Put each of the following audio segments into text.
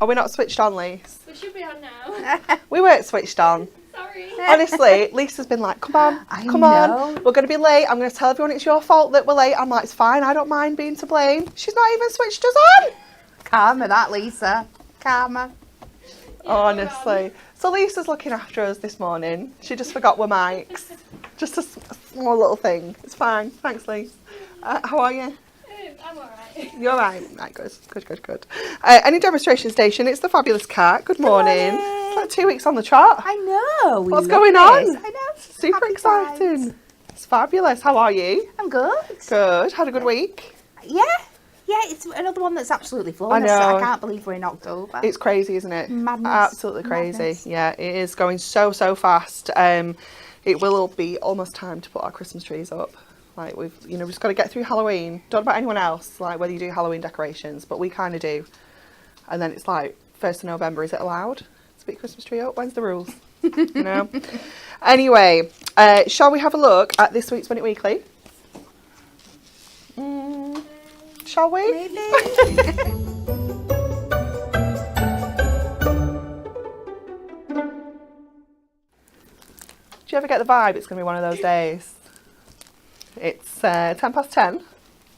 Are we not switched on, Lise? We should be on now. We weren't switched on. Sorry. Honestly, Lisa's been like, come on, come on. We're going to be late. I'm going to tell everyone it's your fault that we're late. I'm like, it's fine. I don't mind being to blame. She's not even switched us on. Karma, that, Lisa. Karma. Yeah, Honestly. So Lisa's looking after us this morning. She just forgot we're mics. Just a small little thing. It's fine. Thanks, Lise. How are you? I'm alright. You're right. Right, good. Any demonstration station? It's the fabulous cat. Good morning. It's like 2 weeks on the trot. I know. What's going on? I know. Super Happy exciting. vibes. It's fabulous. How are you? I'm good. Good. Had a good week? Yeah. Yeah, it's another one that's absolutely flawless. I know. I can't believe we're in October. It's crazy, isn't it? Madness. Absolutely crazy. Madness. Yeah, it is going so fast. It will be almost time to put our Christmas trees up. Like we've just got to get through Halloween. Don't know about anyone else, like whether you do Halloween decorations, but we kind of do. And then it's like 1st of November. Is it allowed to put your Christmas tree up? When's the rules? Anyway, shall we have a look at this week's Win It Weekly? Shall we? Maybe. Do you ever get the vibe it's going to be one of those days? It's 10:10.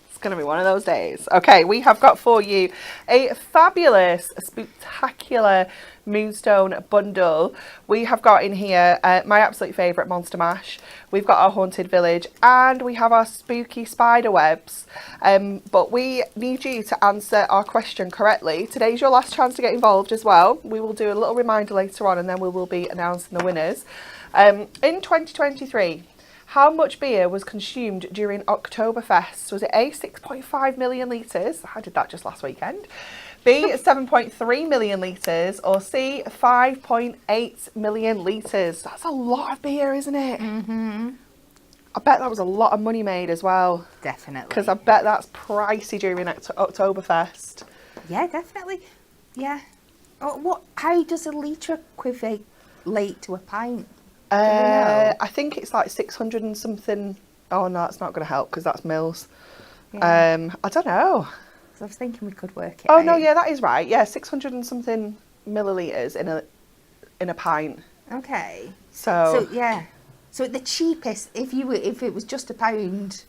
It's going to be one of those days. Okay, we have got for you a fabulous, spectacular Moonstone bundle. We have got in here my absolute favourite Monster Mash. We've got our Haunted Village and we have our spooky spider webs. But we need you to answer our question correctly. Today's your last chance to get involved as well. We will do a little reminder later on and then we will be announcing the winners. In 2023, how much beer was consumed during Oktoberfest? Was it A, 6.5 million litres? I did that just last weekend. B, 7.3 million litres. Or C, 5.8 million litres. That's a lot of beer, isn't it? Mm-hmm. I bet that was a lot of money made as well. Definitely. Because I bet that's pricey during Oktoberfest. Yeah, definitely. Yeah. Oh, how does a litre equate to a pint? I think it's like 600 and something. Oh no, that's not going to help because that's mils. Yeah. I don't know. So I was thinking we could work it Oh out. no, yeah, that is right. Yeah, 600 and something millilitres in a pint. Okay. So yeah. So the cheapest, if it was just a pound,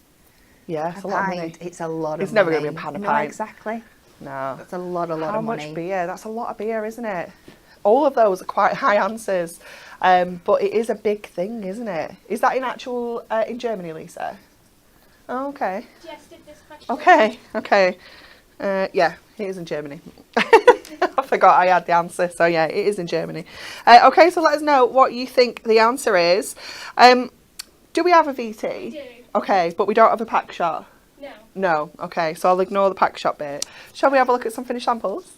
yeah, it's a lot of money. It's a lot of money. It's never going to be a pound a no, pint. Exactly. No. That's a lot of money. How much beer? That's a lot of beer, isn't it? All of those are quite high answers. But it is a big thing, isn't it? Is that in Germany, Lisa? Oh, okay. Suggested this question. Okay. Yeah, it is in Germany. I forgot I had the answer. So yeah, it is in Germany. Okay, so let us know what you think the answer is. Do we have a VT? We do. Okay, but we don't have a pack shot. No. No. Okay, so I'll ignore the pack shot bit. Shall we have a look at some finished samples?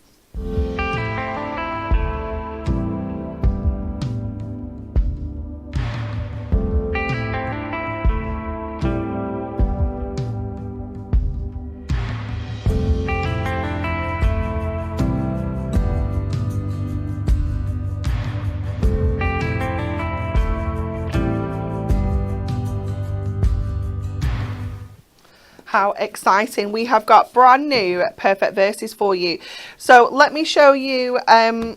How exciting. We have got brand new Perfect Verses for you. So let me show you,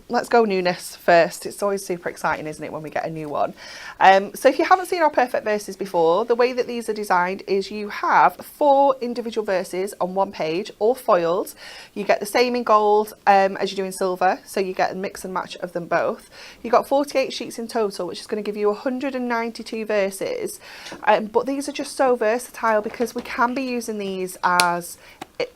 let's go newness first. It's always super exciting, isn't it, when we get a new one. So if you haven't seen our Perfect Verses before, the way that these are designed is you have 4 individual verses on one page, all foiled. You get the same in gold as you do in silver, so you get a mix and match of them both. You've got 48 sheets in total, which is going to give you 192 verses. But these are just so versatile because we can be using these as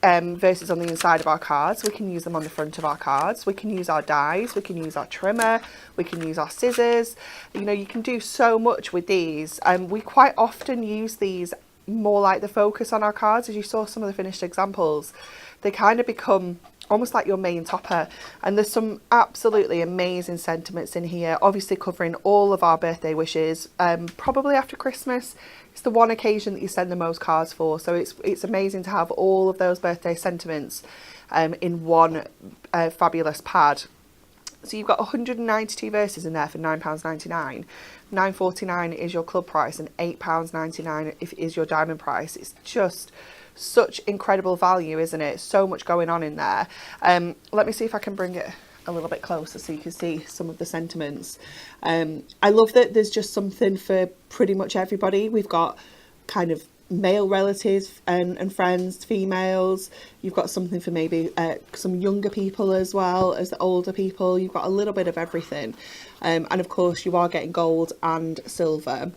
verses on the inside of our cards. We can use them on the front of our cards. We can use our dies. We can use our trimmer. We can use our scissors. You know, you can do so much with these. We quite often use these more like the focus on our cards. As you saw some of the finished examples, they kind of become almost like your main topper. And there's some absolutely amazing sentiments in here, obviously covering all of our birthday wishes. Probably after Christmas, it's the one occasion that you send the most cards for, so it's amazing to have all of those birthday sentiments in one fabulous pad. So you've got 192 verses in there for £9.99. £9.49 is your club price and £8.99 is your diamond price. It's just such incredible value, isn't it? So much going on in there. Let me see if I can bring it a little bit closer so you can see some of the sentiments. I love that there's just something for pretty much everybody. We've got kind of male relatives and friends, females. You've got something for maybe some younger people as well as the older people. You've got a little bit of everything. And of course you are getting gold and silver.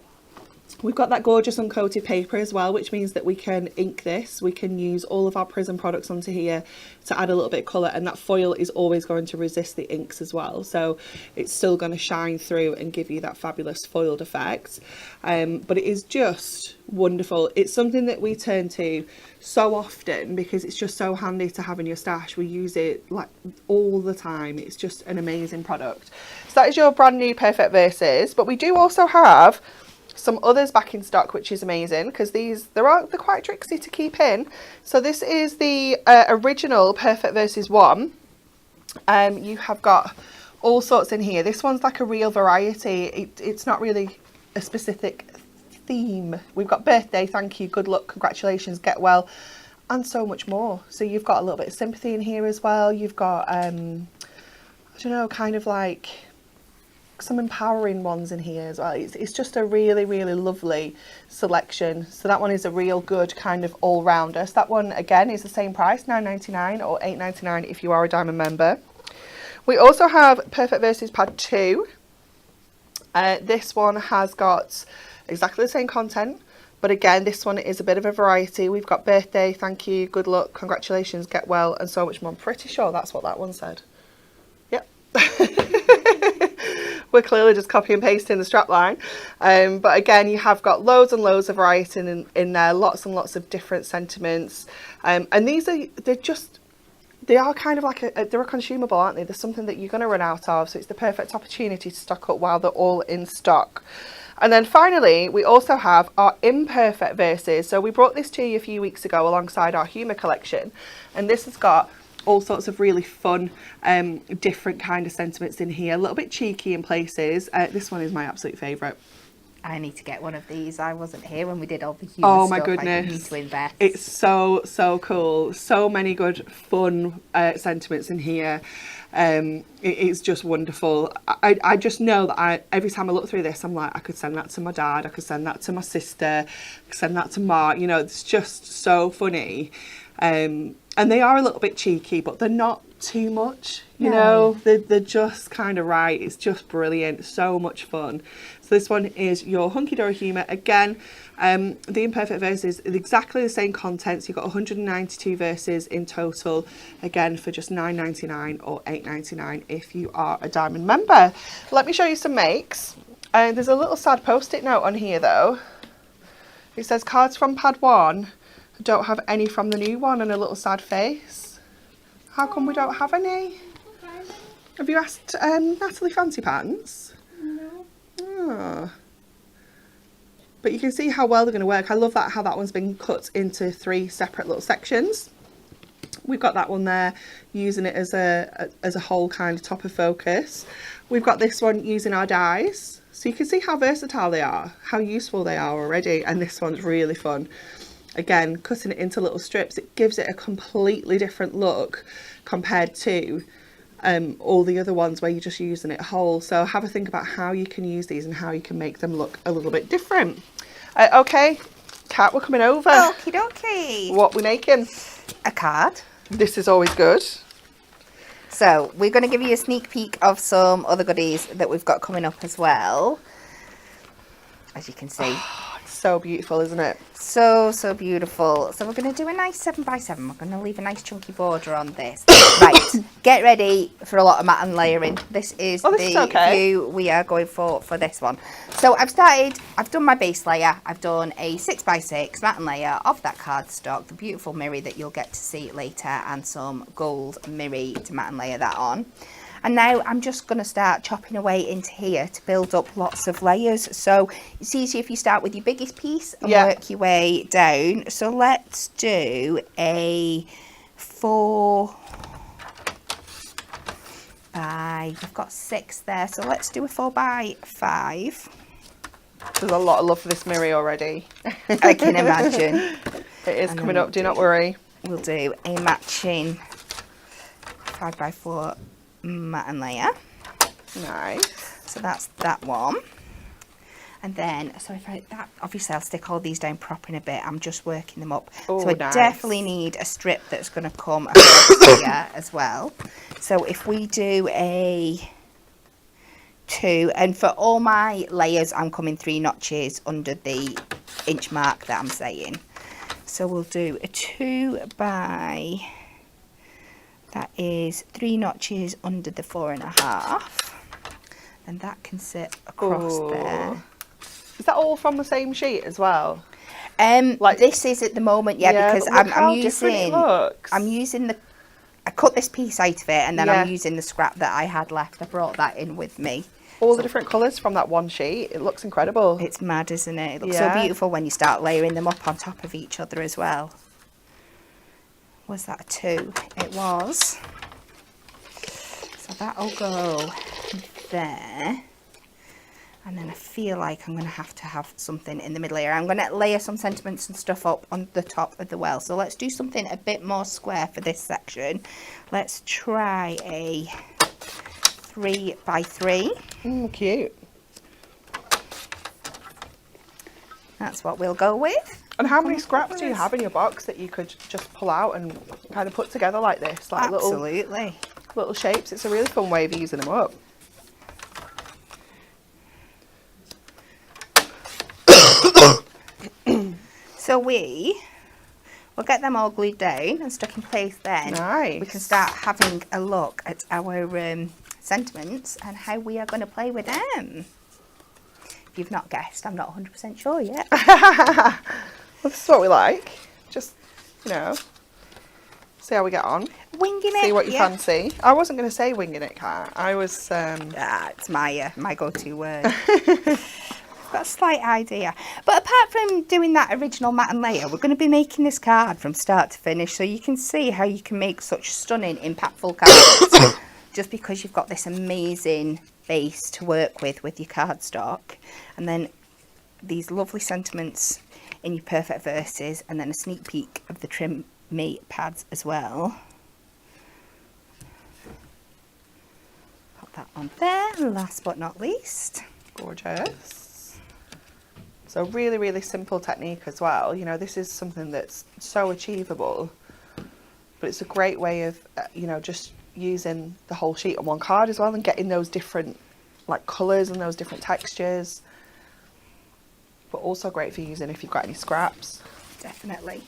We've got that gorgeous uncoated paper as well, which means that we can ink this. We can use all of our Prism products onto here to add a little bit of colour, and that foil is always going to resist the inks as well. So it's still going to shine through and give you that fabulous foiled effect. But it is just wonderful. It's something that we turn to so often because it's just so handy to have in your stash. We use it like all the time. It's just an amazing product. So that is your brand new Perfect Verses, but we do also have some others back in stock, which is amazing because they're quite tricksy to keep in. So this is the original Perfect Verses 1. You have got all sorts in here. This one's like a real variety. It's not really a specific theme. We've got birthday, thank you, good luck, congratulations, get well, and so much more. So you've got a little bit of sympathy in here as well. You've got I don't know, kind of like some empowering ones in here as well. It's just a really, really lovely selection. So that one is a real good kind of all-rounder. So that one again is the same price, £9.99 or £8.99 if you are a diamond member. We also have Perfect Verses Pad 2. This one has got exactly the same content, but again this one is a bit of a variety. We've got birthday, thank you, good luck, congratulations, get well, and so much more. I'm pretty sure that's what that one said. Yep. We're clearly just copy and pasting the strapline. But again, you have got loads and loads of variety in there, lots and lots of different sentiments. And these they are kind of like they're a consumable, aren't they? They're something that you're going to run out of. So it's the perfect opportunity to stock up while they're all in stock. And then finally, we also have our Imperfect Verses. So we brought this to you a few weeks ago alongside our humour collection. And this has got all sorts of really fun, different kind of sentiments in here. A little bit cheeky in places. This one is my absolute favourite. I need to get one of these. I wasn't here when we did all the humour Oh stuff. my goodness. I need to invest. It's so cool. So many good fun sentiments in here. It's just wonderful. I just know that every time I look through this, I'm like, I could send that to my dad, I could send that to my sister, I could send that to Mark. You know, it's just so funny. And they are a little bit cheeky, but they're not too much, you No. know, they're just kind of right. It's just brilliant, so much fun. So this one is your Hunky Dory Humour. Again, the Imperfect Verses is exactly the same contents. You've got 192 verses in total, again for just £9.99 or £8.99 if you are a Diamond member. Let me show you some makes. There's a little sad post-it note on here though. It says cards from pad 1, don't have any from the new one, and a little sad face. How come we don't have any? Okay. Have you asked Natalie Fancy Pants? No. Oh. But you can see how well they're going to work. I love that, how that one's been cut into 3 separate little sections. We've got that one there, using it as a whole kind of top of focus. We've got this one using our dies. So you can see how versatile they are, how useful they are already. And this one's really fun. Again, cutting it into little strips, it gives it a completely different look compared to all the other ones where you're just using it whole. So have a think about how you can use these and how you can make them look a little bit different. Okay, Kat, we're coming over. Okie dokie. What we making? A card. This is always good. So we're going to give you a sneak peek of some other goodies that we've got coming up as well. As you can see. So beautiful, isn't it? So beautiful. So we're going to do a nice 7x7. We're going to leave a nice chunky border on this. Right, get ready for a lot of mat and layering. This is the view we are going for this one. So I've done my base layer. I've done a 6x6 mat and layer of that cardstock, the beautiful Mirri that you'll get to see later, and some gold Mirri to mat and layer that on. And now I'm just going to start chopping away into here to build up lots of layers. So it's easy if you start with your biggest piece and work your way down. So let's do a 4 by, we've got 6 there. So let's do a 4 by 5. There's a lot of love for this Mirri already. I can imagine. It is coming up, do not worry. We'll do a matching 5 by 4 mat and layer. Nice. So that's that one. And then, so if obviously I'll stick all these down proper in a bit. I'm just working them up. Oh, so I nice. definitely need a strip that's going to come across here as well. So if we do a 2, and for all my layers I'm coming 3 notches under the inch mark that I'm saying. So we'll do a 2 by, that is 3 notches under the 4.5, and that can sit across there. Is that all from the same sheet as well? Like this is at the moment, because I'm using I cut this piece out of it, and then I'm using the scrap that I had left. I brought that in with me. All the different colours from that one sheet. It looks incredible. It's mad, isn't it? It looks so beautiful when you start layering them up on top of each other as well. Was that a 2? It was. So that'll go there. And then I feel like I'm going to have something in the middle here. I'm going to layer some sentiments and stuff up on the top of the well. So let's do something a bit more square for this section. Let's try a 3 by 3. Cute. That's what we'll go with. And how many scraps do you have in your box that you could just pull out and kind of put together like this? Like Absolutely. Little shapes. It's a really fun way of using them up. So we'll get them all glued down and stuck in place then. Nice. We can start having a look at our sentiments and how we are going to play with them. If you've not guessed, I'm not 100% sure yet. Well, this is what we like. Just, you know, see how we get on. Winging it. See what you fancy. I wasn't going to say winging it, Kat. I was... it's my go-to word. I've got a slight idea. But apart from doing that original mat and layer, we're going to be making this card from start to finish, so you can see how you can make such stunning, impactful cards just because you've got this amazing base to work with your cardstock, and then these lovely sentiments in your perfect verses, and then a sneak peek of the Trim Me pads as well. Pop that on there, and last but not least, Gorgeous. So really, really simple technique as well. You know, this is something that's so achievable. but it's a great way of, you know, just using the whole sheet on one card as well and getting those different like colours and those different textures. But also great for using if you've got any scraps. Definitely.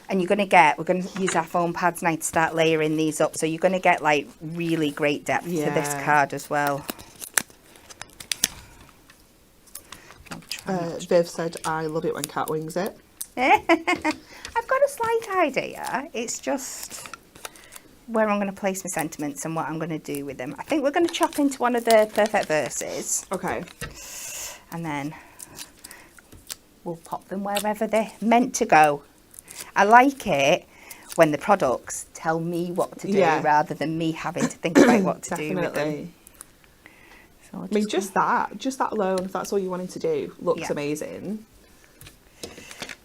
And we're going to use our foam pads now to start layering these up. So you're going to get like really great depth to this card as well. Viv said, I love it when Cat wings it. I've got a slight idea. It's just where I'm going to place my sentiments and what I'm going to do with them. I think we're going to chop into one of the perfect verses. Okay. And then we'll pop them wherever they're meant to go. I like it when the products tell me what to do rather than me having to think about what to do with them. So I mean, just that alone, if that's all you wanted to do, looks amazing.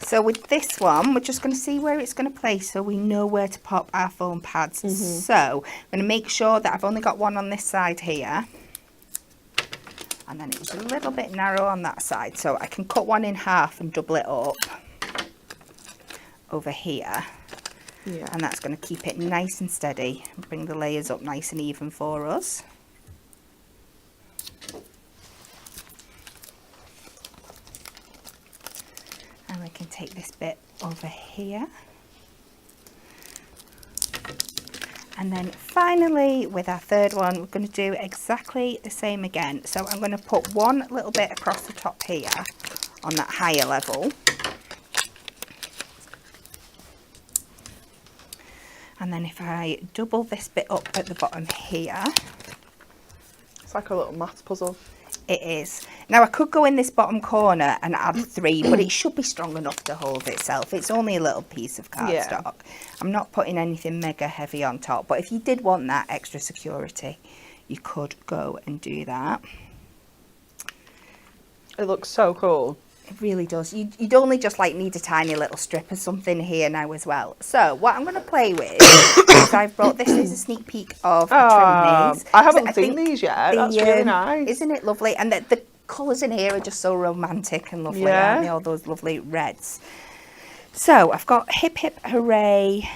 So with this one, we're just going to see where it's going to place so we know where to pop our foam pads. So I'm going to make sure that I've only got one on this side here. And then it was a little bit narrow on that side. So I can cut one in half and double it up over here. Yeah. And that's going to keep it nice and steady and bring the layers up nice and even for us. And we can take this bit over here. And then finally, with our third one, we're going to do exactly the same again. So I'm going to put one little bit across the top here on that higher level. And then if I double this bit up at the bottom here. It's like a little maths puzzle. It is. Now I could go in this bottom corner and add 3, but it should be strong enough to hold itself. It's only a little piece of cardstock. I'm not putting anything mega heavy on top, but if you did want that extra security, you could go and do that. It looks so cool. It really does. You'd only just like need a tiny little strip of something here now as well. So what I'm going to play with is I've brought this as a sneak peek of trim these. I haven't seen these yet. That's really nice. Isn't it lovely? And the colours in here are just so romantic and lovely, aren't they? All those lovely reds. So I've got Hip Hip Hooray.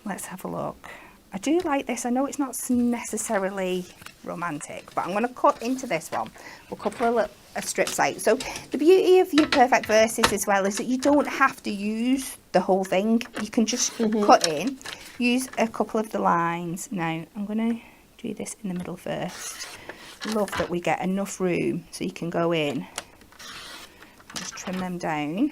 Let's have a look. I do like this. I know it's not necessarily romantic, but I'm going to cut into this one. We'll couple a little strips out. So the beauty of your perfect verses as well is that you don't have to use the whole thing. You can just cut in, use a couple of the lines. Now I'm going to do this in the middle first. Love that we get enough room so you can go in and just trim them down.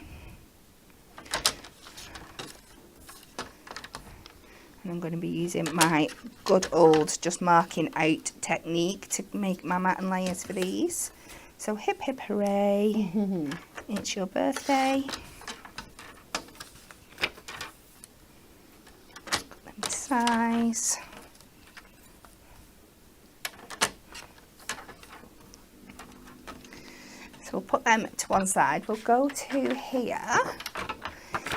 And I'm going to be using my good old just marking out technique to make my mat and layers for these. So hip hip hooray, it's your birthday. Let me size. So we'll put them to one side. We'll go to here.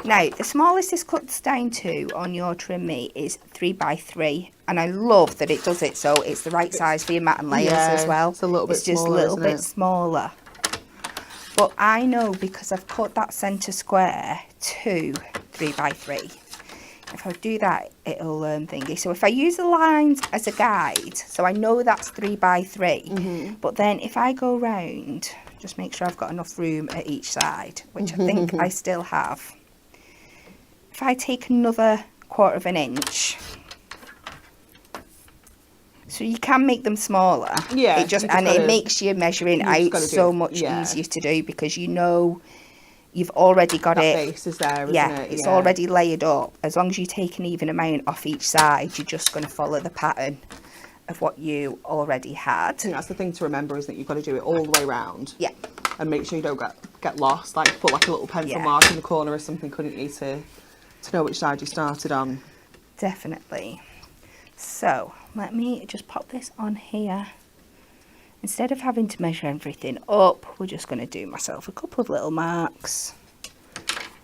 Now, the smallest this cuts down to on your trim meat is 3x3, and I love that it does it so it's the right size for your mat and layers as well. It's a little bit just smaller, a little bit smaller. But I know because I've cut that centre square to 3x3. If I do that, it'll thingy. So if I use the lines as a guide, so I know that's 3x3, but then if I go round, just make sure I've got enough room at each side, which I think I still have. If I take another 1/4 inch, so you can make them smaller. Yeah, it makes your measuring out so much easier to do because you know you've already got that it. Base is there, isn't it? It's already layered up. As long as you take an even amount off each side, you're just going to follow the pattern of what you already had. I think that's the thing to remember, isn't it? You've got to do it all the way around. Yeah. And make sure you don't get lost. Like put like a little pencil mark in the corner or something, couldn't you, to know which side you started on. Definitely. So let me just pop this on here. Instead of having to measure everything up, we're just going to do myself a couple of little marks.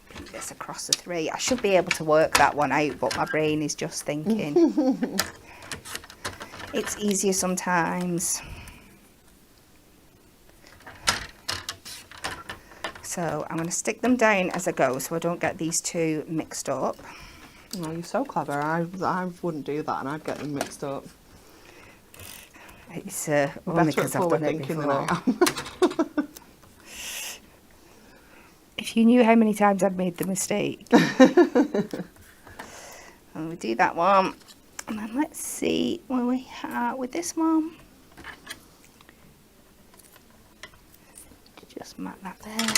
Put this across the 3. I should be able to work that one out, but my brain is just thinking. It's easier sometimes. So I'm going to stick them down as I go so I don't get these two mixed up. Oh, you're so clever. I wouldn't do that, and I'd get them mixed up. It's only because I've done it before. Than I am. If you knew how many times I've made the mistake. And we do that one. And then let's see where we are with this one. Just mark that there.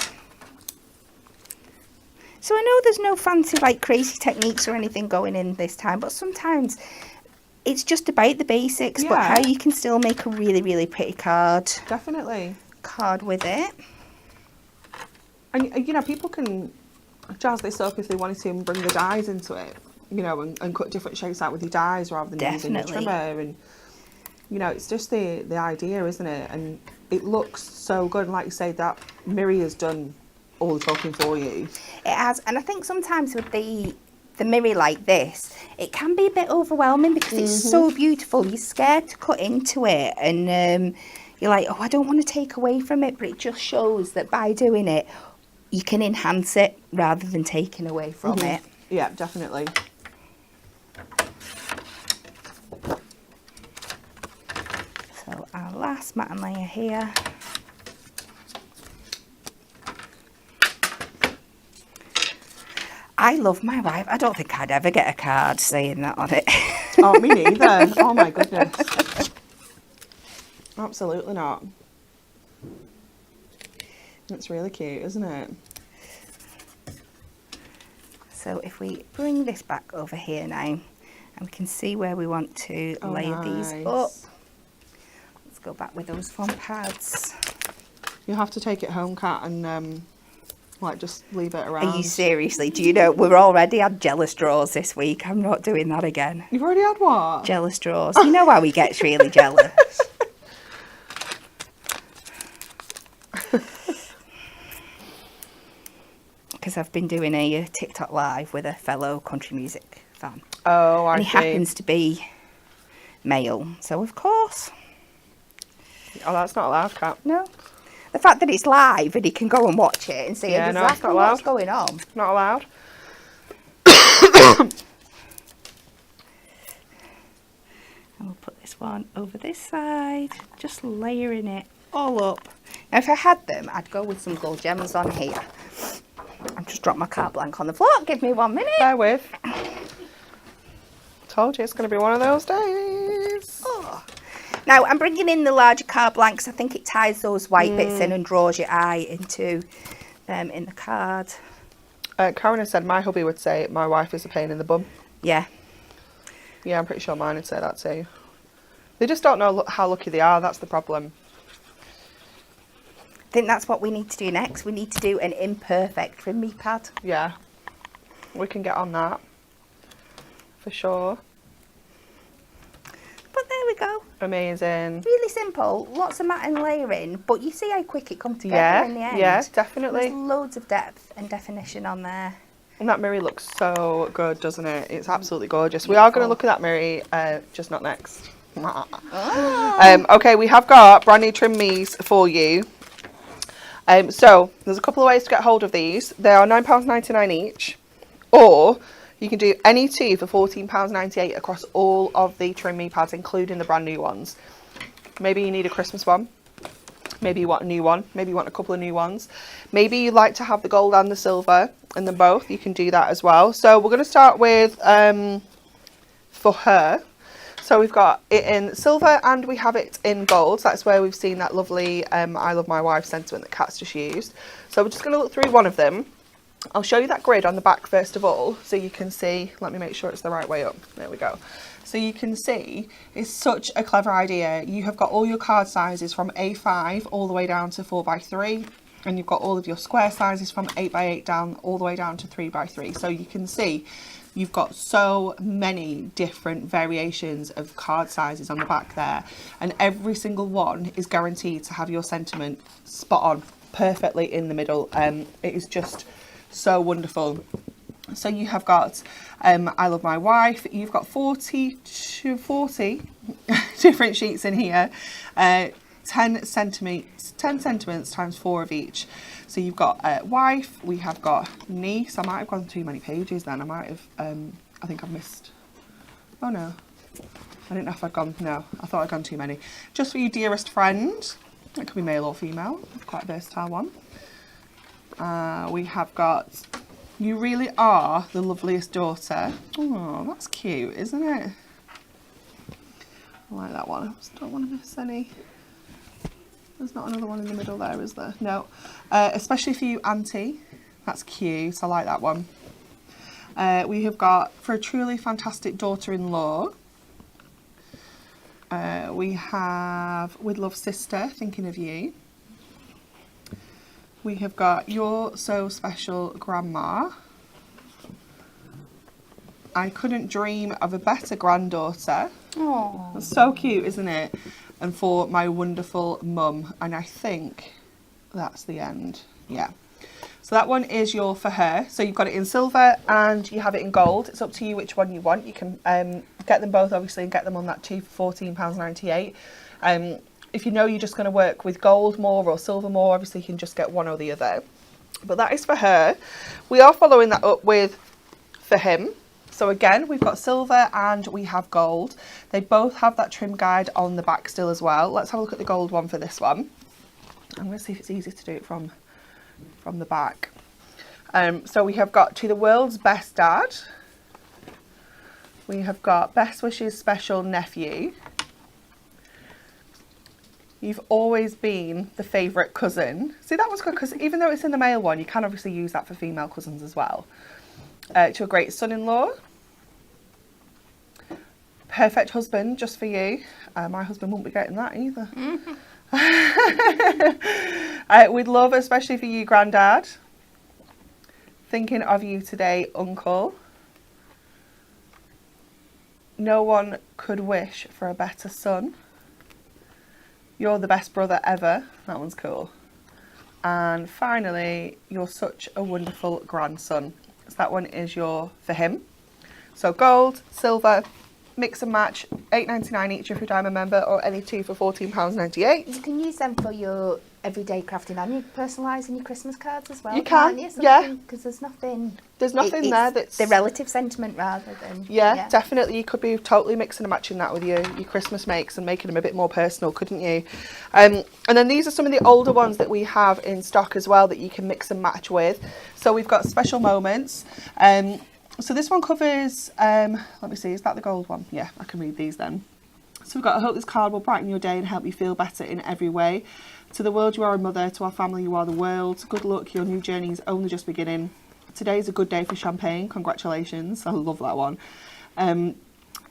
So I know there's no fancy, like, crazy techniques or anything going in this time, but sometimes it's just about the basics, but how you can still make a really, really pretty card. Definitely. Card with it. And, you know, people can jazz this up if they wanted to and bring the dies into it, you know, and cut different shapes out with your dies rather than using the trimmer. And, you know, it's just the idea, isn't it? And it looks so good. And like you say, that Mirri has done all the talking for you. It has. And I think sometimes with the Mirri like this, it can be a bit overwhelming because it's so beautiful. You're scared to cut into it, and you're like, oh, I don't want to take away from it, but it just shows that by doing it, you can enhance it rather than taking away from it. Yeah, definitely. So our last matte and layer here. I love my wife. I don't think I'd ever get a card saying that on it. Oh, me neither. Oh my goodness. Absolutely not. It's really cute, isn't it? So if we bring this back over here now, and we can see where we want to lay these up. Let's go back with those foam pads. You'll have to take it home, Kat, and like just leave it around. Are you seriously? Do you know, we've already had jealous draws this week. I'm not doing that again. You've already had what? Jealous draws. You know how he gets really jealous. Because I've been doing a TikTok live with a fellow country music fan. Oh, I see. And he happens to be male, so of course. Oh, that's not allowed, Kat. No. The fact that it's live and he can go and watch it and see exactly what's going on. Not allowed. And we'll put this one over this side, just layering it all up. Now if I had them, I'd go with some gold gems on here. I've just dropped my carte blanche on the floor. Give me 1 minute. Bear with. Told you it's going to be one of those days. Oh. Now I'm bringing in the larger carte blanches. I think it ties those white bits in and draws your eye into them in the card. Karen has said my hubby would say my wife is a pain in the bum. Yeah. Yeah, I'm pretty sure mine would say that too. They just don't know how lucky they are. That's the problem. I think that's what we need to do next. We need to do an imperfect trim me pad. Yeah, we can get on that for sure. But there we go. Amazing. Really simple. Lots of matte and layering, but you see how quick it comes together in the end. Yeah, definitely. There's loads of depth and definition on there. And that Mirri looks so good, doesn't it? It's absolutely gorgeous. Beautiful. We are going to look at that Mirri, just not next. Oh. Okay, we have got brand new trim me's for you. So there's a couple of ways to get hold of these. They are £9.99 each, or you can do any two for £14.98 across all of the trim me pads, including the brand new ones. Maybe you need a Christmas one. Maybe you want a new one. Maybe you want a couple of new ones. Maybe you like to have the gold and the silver and them both. You can do that as well. So we're going to start with for her. So we've got it in silver and we have it in gold. So that's where we've seen that lovely I love my wife sentiment that Kat's just used. So we're just going to look through one of them. I'll show you that grid on the back first of all, so you can see. Let me make sure it's the right way up. There we go. So you can see it's such a clever idea. You have got all your card sizes from A5 all the way down to 4x3, and you've got all of your square sizes from 8x8 down all the way down to 3x3. So you can see you've got so many different variations of card sizes on the back there, and every single one is guaranteed to have your sentiment spot on perfectly in the middle. It is just so wonderful. So you have got I love my wife. You've got 40 different sheets in here, 10 sentiments times 4 of each. So you've got wife, we have got niece. I might have gone too many pages then. I might have I think I've missed. Oh no. I didn't know if I'd gone. No, I thought I'd gone too many. Just for you, dearest friend. It could be male or female. It's quite a versatile one. We have got You Really Are the Loveliest Daughter. Oh, that's cute, isn't it? I like that one. I just don't want to miss any. There's not another one in the middle there, is there? No. Especially for you, Auntie. That's cute. I like that one. We have got For a Truly Fantastic Daughter-in-Law. We have With Love Sister, Thinking of You. We have got You're So Special Grandma. I Couldn't Dream of a Better Granddaughter. Oh, That's so cute, isn't it? And For My Wonderful Mum. And I think that's the end. Yeah. So that one is your For Her. So you've got it in silver and you have it in gold. It's up to you which one you want. You can get them both, obviously, and get them on that too for £14.98. If you know you're just going to work with gold more or silver more, obviously you can just get one or the other. But that is For Her. We are following that up with For Him. So again, we've got silver and we have gold. They both have that trim guide on the back still as well. Let's have a look at the gold one for this one. I'm going to see if it's easy to do it from the back. So we have got To the World's Best Dad. We have got Best Wishes Special Nephew. You've Always Been the Favourite Cousin. See, that was good because even though it's in the male one, you can obviously use that for female cousins as well. To a Great Son-in-Law. Perfect Husband, Just for You. My husband won't be getting that either. With Love, Especially for You, Grandad. Thinking of You Today, Uncle. No One Could Wish for a Better Son. You're the Best Brother Ever. That one's cool. And finally, You're Such a Wonderful Grandson. So that one is your For Him. So gold, silver, mix and match, £8.99 each if you're a diamond member, or any two for £14.98. you can use them for your everyday crafting and your personalising your Christmas cards as well. You can, can't you? yeah. Because there's nothing. There's nothing there that's the relative sentiment rather than. Yeah, definitely. You could be totally mixing and matching that with your Christmas makes and making them a bit more personal, couldn't you? And then these are some of the older ones that we have in stock as well that you can mix and match with. So we've got Special Moments. So this one covers, let me see, is that the gold one? Yeah, I can read these then. So we've got, I hope this card will brighten your day and help you feel better in every way. To the world, you are a mother. To our family, you are the world. Good luck, your new journey is only just beginning. Today is a good day for champagne. Congratulations. I love that one.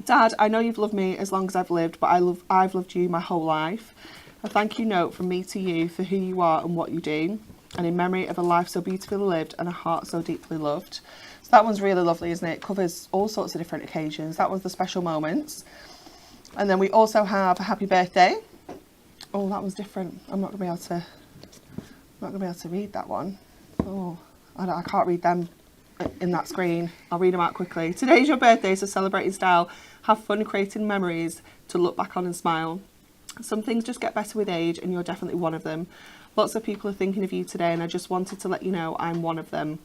Dad, I know you've loved me as long as I've lived, but I've loved you my whole life. A thank you note from me to you for who you are and what you do, and in memory of a life so beautifully lived and a heart so deeply loved. So that one's really lovely, isn't it? It covers all sorts of different occasions. That was the Special Moments. And then we also have a Happy Birthday. Oh, that was different. I'm not going to be able to read that one. Oh, I can't read them in that screen. I'll read them out quickly. Today's your birthday, so celebrate in style. Have fun creating memories to look back on and smile. Some things just get better with age, and you're definitely one of them. Lots of people are thinking of you today, and I just wanted to let you know I'm one of them.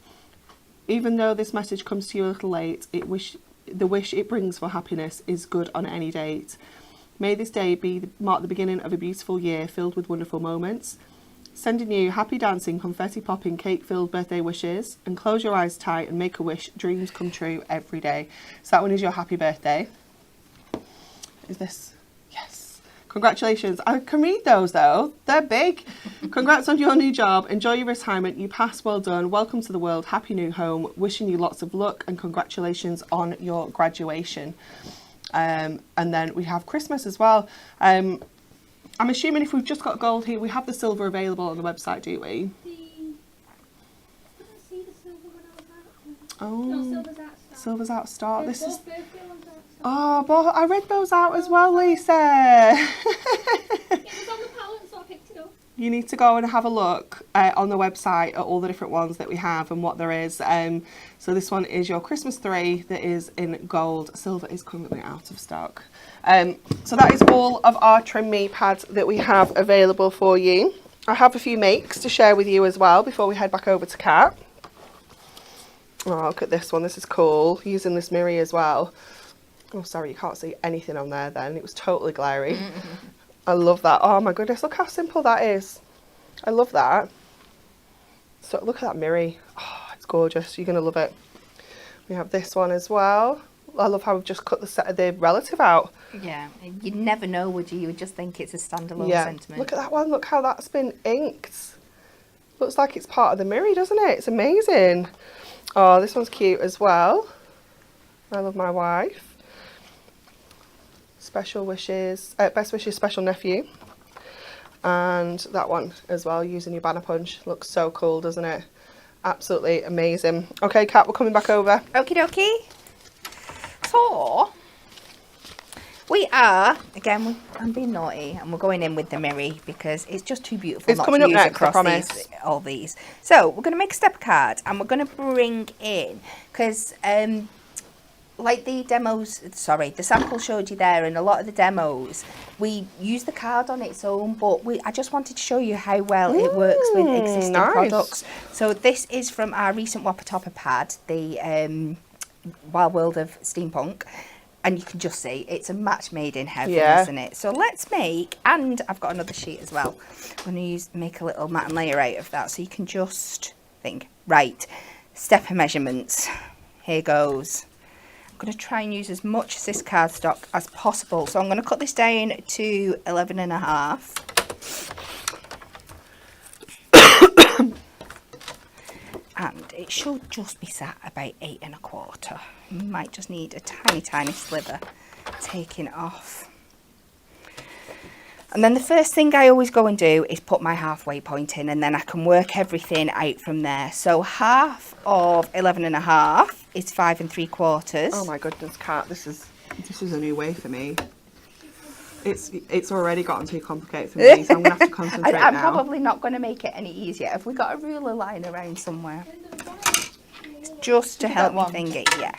Even though this message comes to you a little late, the wish it brings for happiness is good on any date. May this day mark the beginning of a beautiful year filled with wonderful moments. Sending you happy dancing, confetti popping, cake-filled birthday wishes, and close your eyes tight and make a wish. Dreams come true every day. So that one is your happy birthday. Is this? Yes. Congratulations. I can read those though. They're big. Congrats on your new job. Enjoy your retirement. You passed. Well done. Welcome to the world. Happy new home. Wishing you lots of luck and congratulations on your graduation. And then we have Christmas as well. I'm assuming if we've just got gold here, we have the silver available on the website, do we? I didn't see the silver when I was out. Oh, No, silver's out. silver's out of stock. This is. Birthday ones out. Oh, but I read those out as well, Lisa. It was on the palette, so I picked it up. You need to go and have a look on the website at all the different ones that we have and what there is. So this one is your Christmas 3 that is in gold. Silver is currently out of stock. So that is all of our Trim Me pads that we have available for you. I have a few makes to share with you as well before we head back over to Kat. Oh, look at this one. This is cool. Using this Mirri as well. Oh, sorry, you can't see anything on there then. It was totally glary. I love that. Oh my goodness, look how simple that is. I love that. So look at that Mirri. Oh, it's gorgeous. You're going to love it. We have this one as well. I love how we've just cut the relative out. Yeah, you'd never know, would you? You would just think it's a standalone sentiment. Look at that one. Look how that's been inked. Looks like it's part of the Mirri, doesn't it? It's amazing. Oh, this one's cute as well. I love my wife. Special wishes, best wishes, special nephew. And that one as well, using your banner punch. Looks so cool, doesn't it? Absolutely amazing. Okay, Kat, we're coming back over. Okie dokie. So, we are, again, I'm being naughty, and we're going in with the Mirri because it's just too beautiful It's not coming to up use next, I across promise. all these. So, we're going to make a step card, and we're going to bring in, because like the demos, sorry, the sample showed you there, and a lot of the demos, we use the card on its own, but I just wanted to show you how well it works with existing products. So this is from our recent Whopper Topper pad, the Wild World of Steampunk, and you can just see it's a match made in heaven, isn't it? So let's make, and I've got another sheet as well. I'm going to make a little mat and layer out of that, so you can just think, right, stepper measurements, here goes. I'm going to try and use as much of this cardstock as possible. So I'm going to cut this down to 11.5. And it should just be sat about 8 1/4. You might just need a tiny, tiny sliver taken off. And then the first thing I always go and do is put my halfway point in, and then I can work everything out from there. So half of 11.5 is 5 3/4. Oh my goodness, Kat, this is a new way for me. It's already gotten too complicated for me, so I'm gonna have to concentrate I'm now. probably not going to make it any easier. Have we got a ruler lying around somewhere? It's just to help me think it, yeah.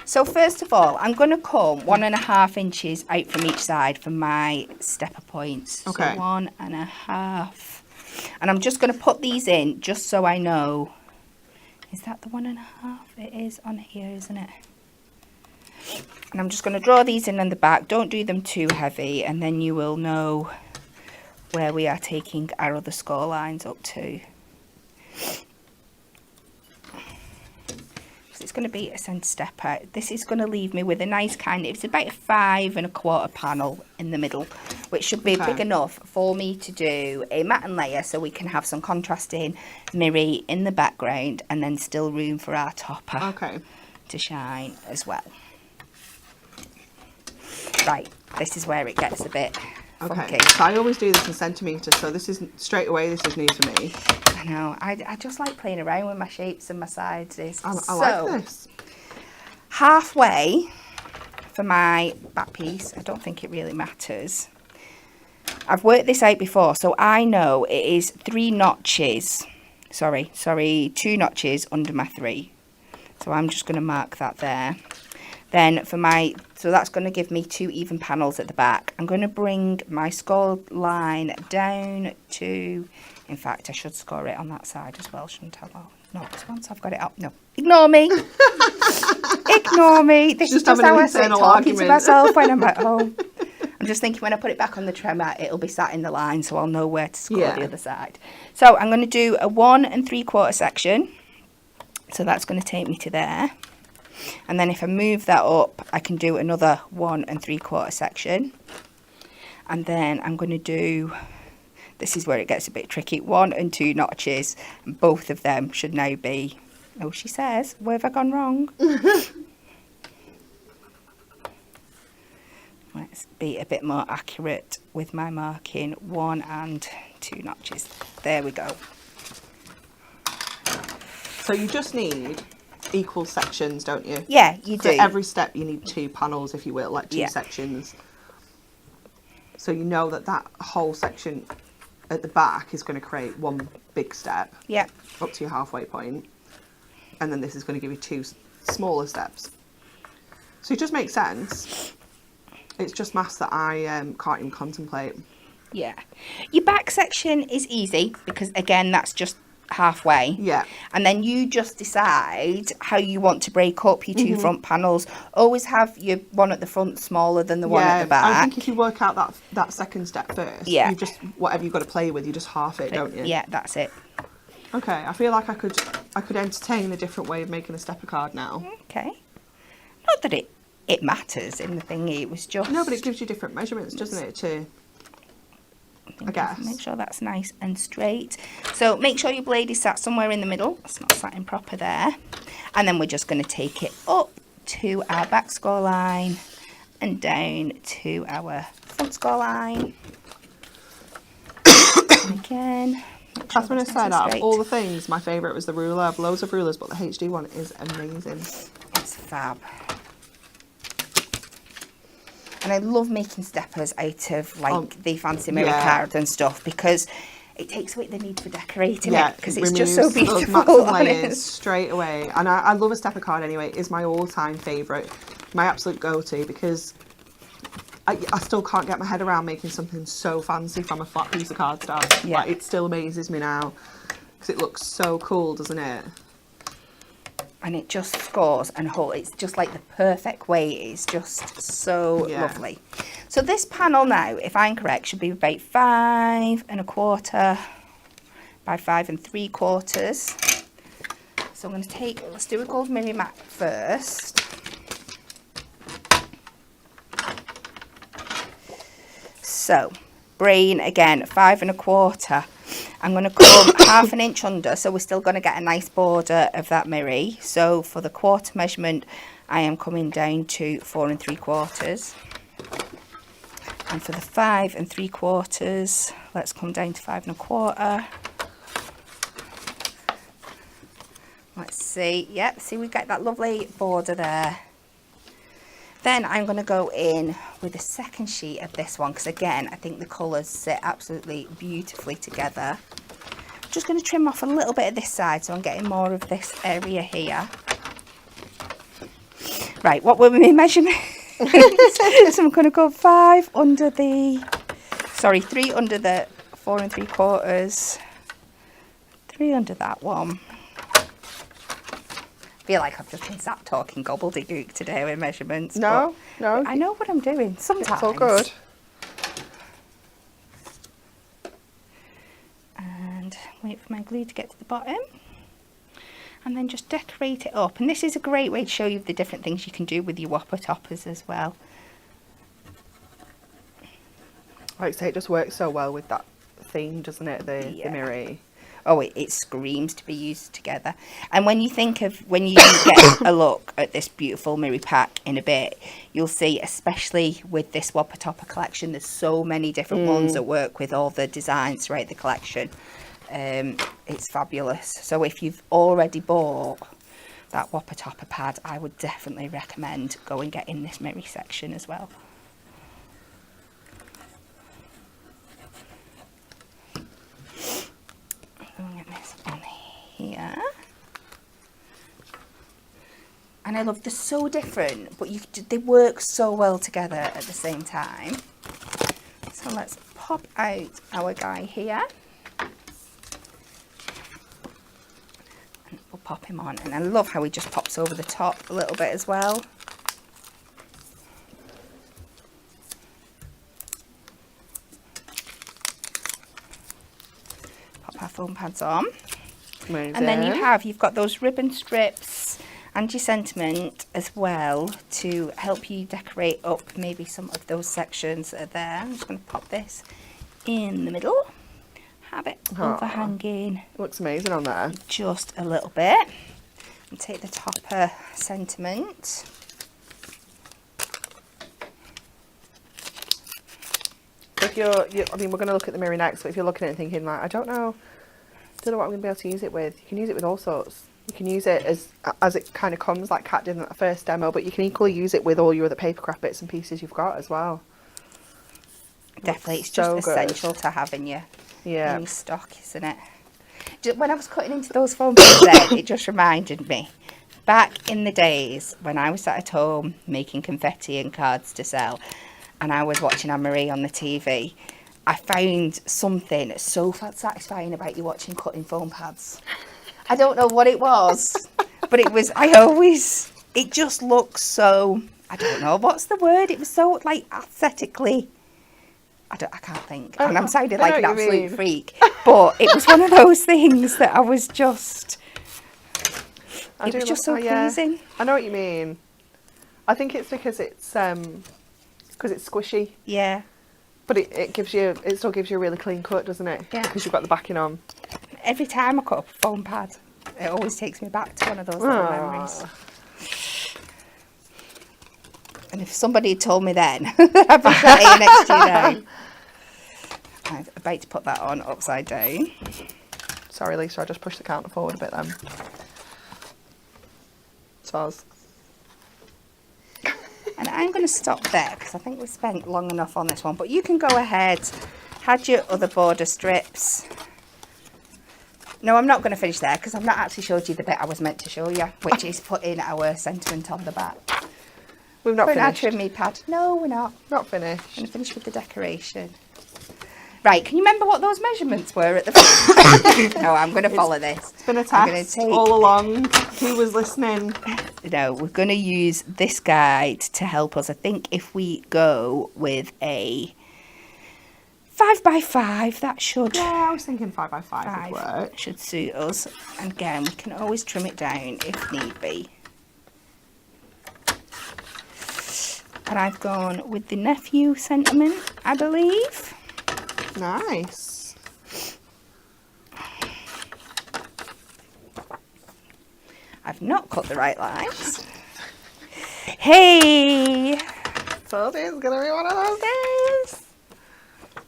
So first of all, I'm going to come 1.5 inches out from each side for my stepper points. Okay. So 1.5. And I'm just going to put these in just so I know. Is that the 1.5? It is on here, isn't it? And I'm just going to draw these in the back. Don't do them too heavy, and then you will know where we are taking our other score lines up to. It's going to be a centre stepper. This is going to leave me with a nice kind of, it's about a 5 1/4 panel in the middle, which should be big enough for me to do a mat and layer, so we can have some contrasting Mirri in the background, and then still room for our topper to shine as well. Right, this is where it gets a bit funky. So I always do this in centimetres, so this is straight away, this is new to me. I know, I just like playing around with my shapes and my sizes. I like this. Halfway for my back piece, I don't think it really matters. I've worked this out before, so I know it is 2 notches under my 3. So I'm just going to mark that there. Then so that's going to give me 2 even panels at the back. I'm going to bring my score line down to, in fact, I should score it on that side as well, shouldn't I? Well, no, because once I've got it up, no. Ignore me. Ignore me. This is just how I sit talking to myself when I'm at home. I'm just thinking when I put it back on the trimmer, it'll be sat in the line, so I'll know where to score the other side. So I'm going to do a 1 3/4 section. So that's going to take me to there. And then if I move that up, I can do another 1 3/4 section. And then I'm going to do, this is where it gets a bit tricky, 1 and 2 notches. And both of them should now be, oh, she says, where have I gone wrong? Let's be a bit more accurate with my marking. 1 and 2 notches. There we go. So you just need equal sections, don't you? Yeah, you do. For every step you need 2 panels, if you will, like 2 sections. So you know that whole section at the back is going to create one big step. Yeah. Up to your halfway point. And then this is going to give you 2 smaller steps. So it just makes sense. It's just maths that I can't even contemplate. Yeah. Your back section is easy because, again, that's just halfway. Yeah. And then you just decide how you want to break up your two front panels. Always have your one at the front smaller than the one at the back. I think if you work out that second step first, you just, whatever you've got to play with, you just half it, don't you? Yeah, that's it. Okay, I feel like I could entertain a different way of making a stepper card now. Okay. Not that it matters in the thingy, it was just... No, but it gives you different measurements, doesn't it, I guess. Make sure that's nice and straight. So make sure your blade is sat somewhere in the middle. It's not sat in proper there. And then we're just going to take it up to our back score line and down to our front score line. And again... Catherine has said, out of all the things, my favourite was the ruler. I have loads of rulers, but the HD one is amazing. It's fab. And I love making steppers out of like the fancy mirror cards and stuff, because it takes away the need for decorating it, because it's just so beautiful. Layers straight away. And I love a stepper card anyway. It's my all-time favourite, my absolute go-to, because I still can't get my head around making something so fancy from a flat piece of cardstock. Yeah. Like, it still amazes me now, because it looks so cool, doesn't it? And it just scores and it's just like the perfect way. It's just so lovely. So this panel now, if I'm correct, should be about 5 1/4 by 5 3/4. So I'm going to let's do a gold Mirri mat first. So brain again, 5 1/4. I'm going to come 1/2 inch under, so we're still going to get a nice border of that Mirri. So for the quarter measurement, I am coming down to 4 3/4. And for the 5 3/4, let's come down to 5 1/4. Let's see. Yep, see, we get that lovely border there. Then I'm going to go in with the second sheet of this one, because again, I think the colours sit absolutely beautifully together. Just going to trim off a little bit of this side, so I'm getting more of this area here. Right, what were my measurements? So I'm going to go 3 under the 4 3/4, 3 under that one. I feel like I've just been sat talking gobbledygook today with measurements. No. I know what I'm doing sometimes. It's all good. And wait for my glue to get to the bottom. And then just decorate it up. And this is a great way to show you the different things you can do with your whopper toppers as well. Like I say, it just works so well with that theme, doesn't it? The Mirri. Oh, it screams to be used together. And when you get a look at this beautiful Mirri pack in a bit, you'll see, especially with this Whopper Topper collection, there's so many different ones that work with all the designs throughout the collection. It's fabulous. So if you've already bought that Whopper Topper pad, I would definitely recommend go and get in this Mirri section as well. Get this on here, and I love they're so different, but they work so well together at the same time. So let's pop out our guy here, and we'll pop him on. And I love how he just pops over the top a little bit as well. Our foam pads on. Amazing. And then you've got those ribbon strips and your sentiment as well to help you decorate up maybe some of those sections that are there. I'm just going to pop this in the middle, have it overhanging. Looks amazing on there. Just a little bit. And take the topper sentiment. If I mean, we're going to look at the Mirri next, but if you're looking at it thinking, like, I don't know what I'm going to be able to use it with, you can use it with all sorts. You can use it as it kind of comes, like Kat did in that first demo, but you can equally use it with all your other paper craft bits and pieces you've got as well. Definitely, it's just essential to have in your stock, isn't it? When I was cutting into those foam pads then, it just reminded me, back in the days when I was sat at home making confetti and cards to sell, and I was watching Anne-Marie on the TV, I found something so satisfying about you watching cutting foam pads. I don't know what it was, but it was, it just looks so, I don't know, what's the word? It was so, like, aesthetically, I can't think. And I'm sounding like an absolute freak. But it was one of those things that I was just, it was just so pleasing. I know what you mean. I think it's because it's squishy. Yeah. But it still gives you a really clean cut, doesn't it? Yeah. Because you've got the backing on. Every time I cut up a foam pad, it always takes me back to one of those little memories. And if somebody had told me then, I'd be sat here next to you now. I'm about to put that on upside down. Sorry, Lisa, I just pushed the counter forward a bit then. Soz. And I'm going to stop there because I think we've spent long enough on this one. But you can go ahead, had your other border strips. No, I'm not going to finish there because I've not actually showed you the bit I was meant to show you, which is putting our sentiment on the back. We've not finished. Our trim me pad. No, we're not. Not finished. I'm going to finish with the decoration. Right, can you remember what those measurements were at the front? No, I'm going to follow this. It's been a test all along. Who was listening? No, we're going to use this guide to help us. I think if we go with a 5x5, that should... Yeah, I was thinking 5x5 would work. Should suit us. And again, we can always trim it down if need be. And I've gone with the nephew sentiment, I believe. Nice. I've not cut the right lines. Hey! So it's gonna be one of those days.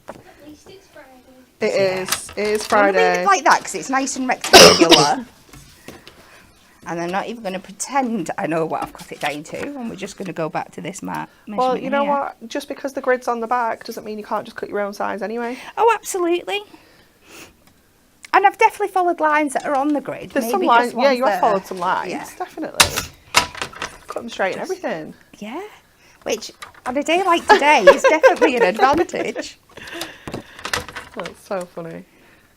At least it's Friday. It is. It is I'm gonna Friday. leave it like that because it's nice and rectangular. And I'm not even going to pretend I know what I've cut it down to, and we're just going to go back to this measurement. Well, you know what? Just because the grid's on the back doesn't mean you can't just cut your own size anyway. Oh, absolutely. And I've definitely followed lines that are on the grid. There's some lines. Yeah, you have followed some lines. Yeah. Definitely. Cut them straight and everything. Yeah. Which, on a day like today, is definitely an advantage. That's so funny.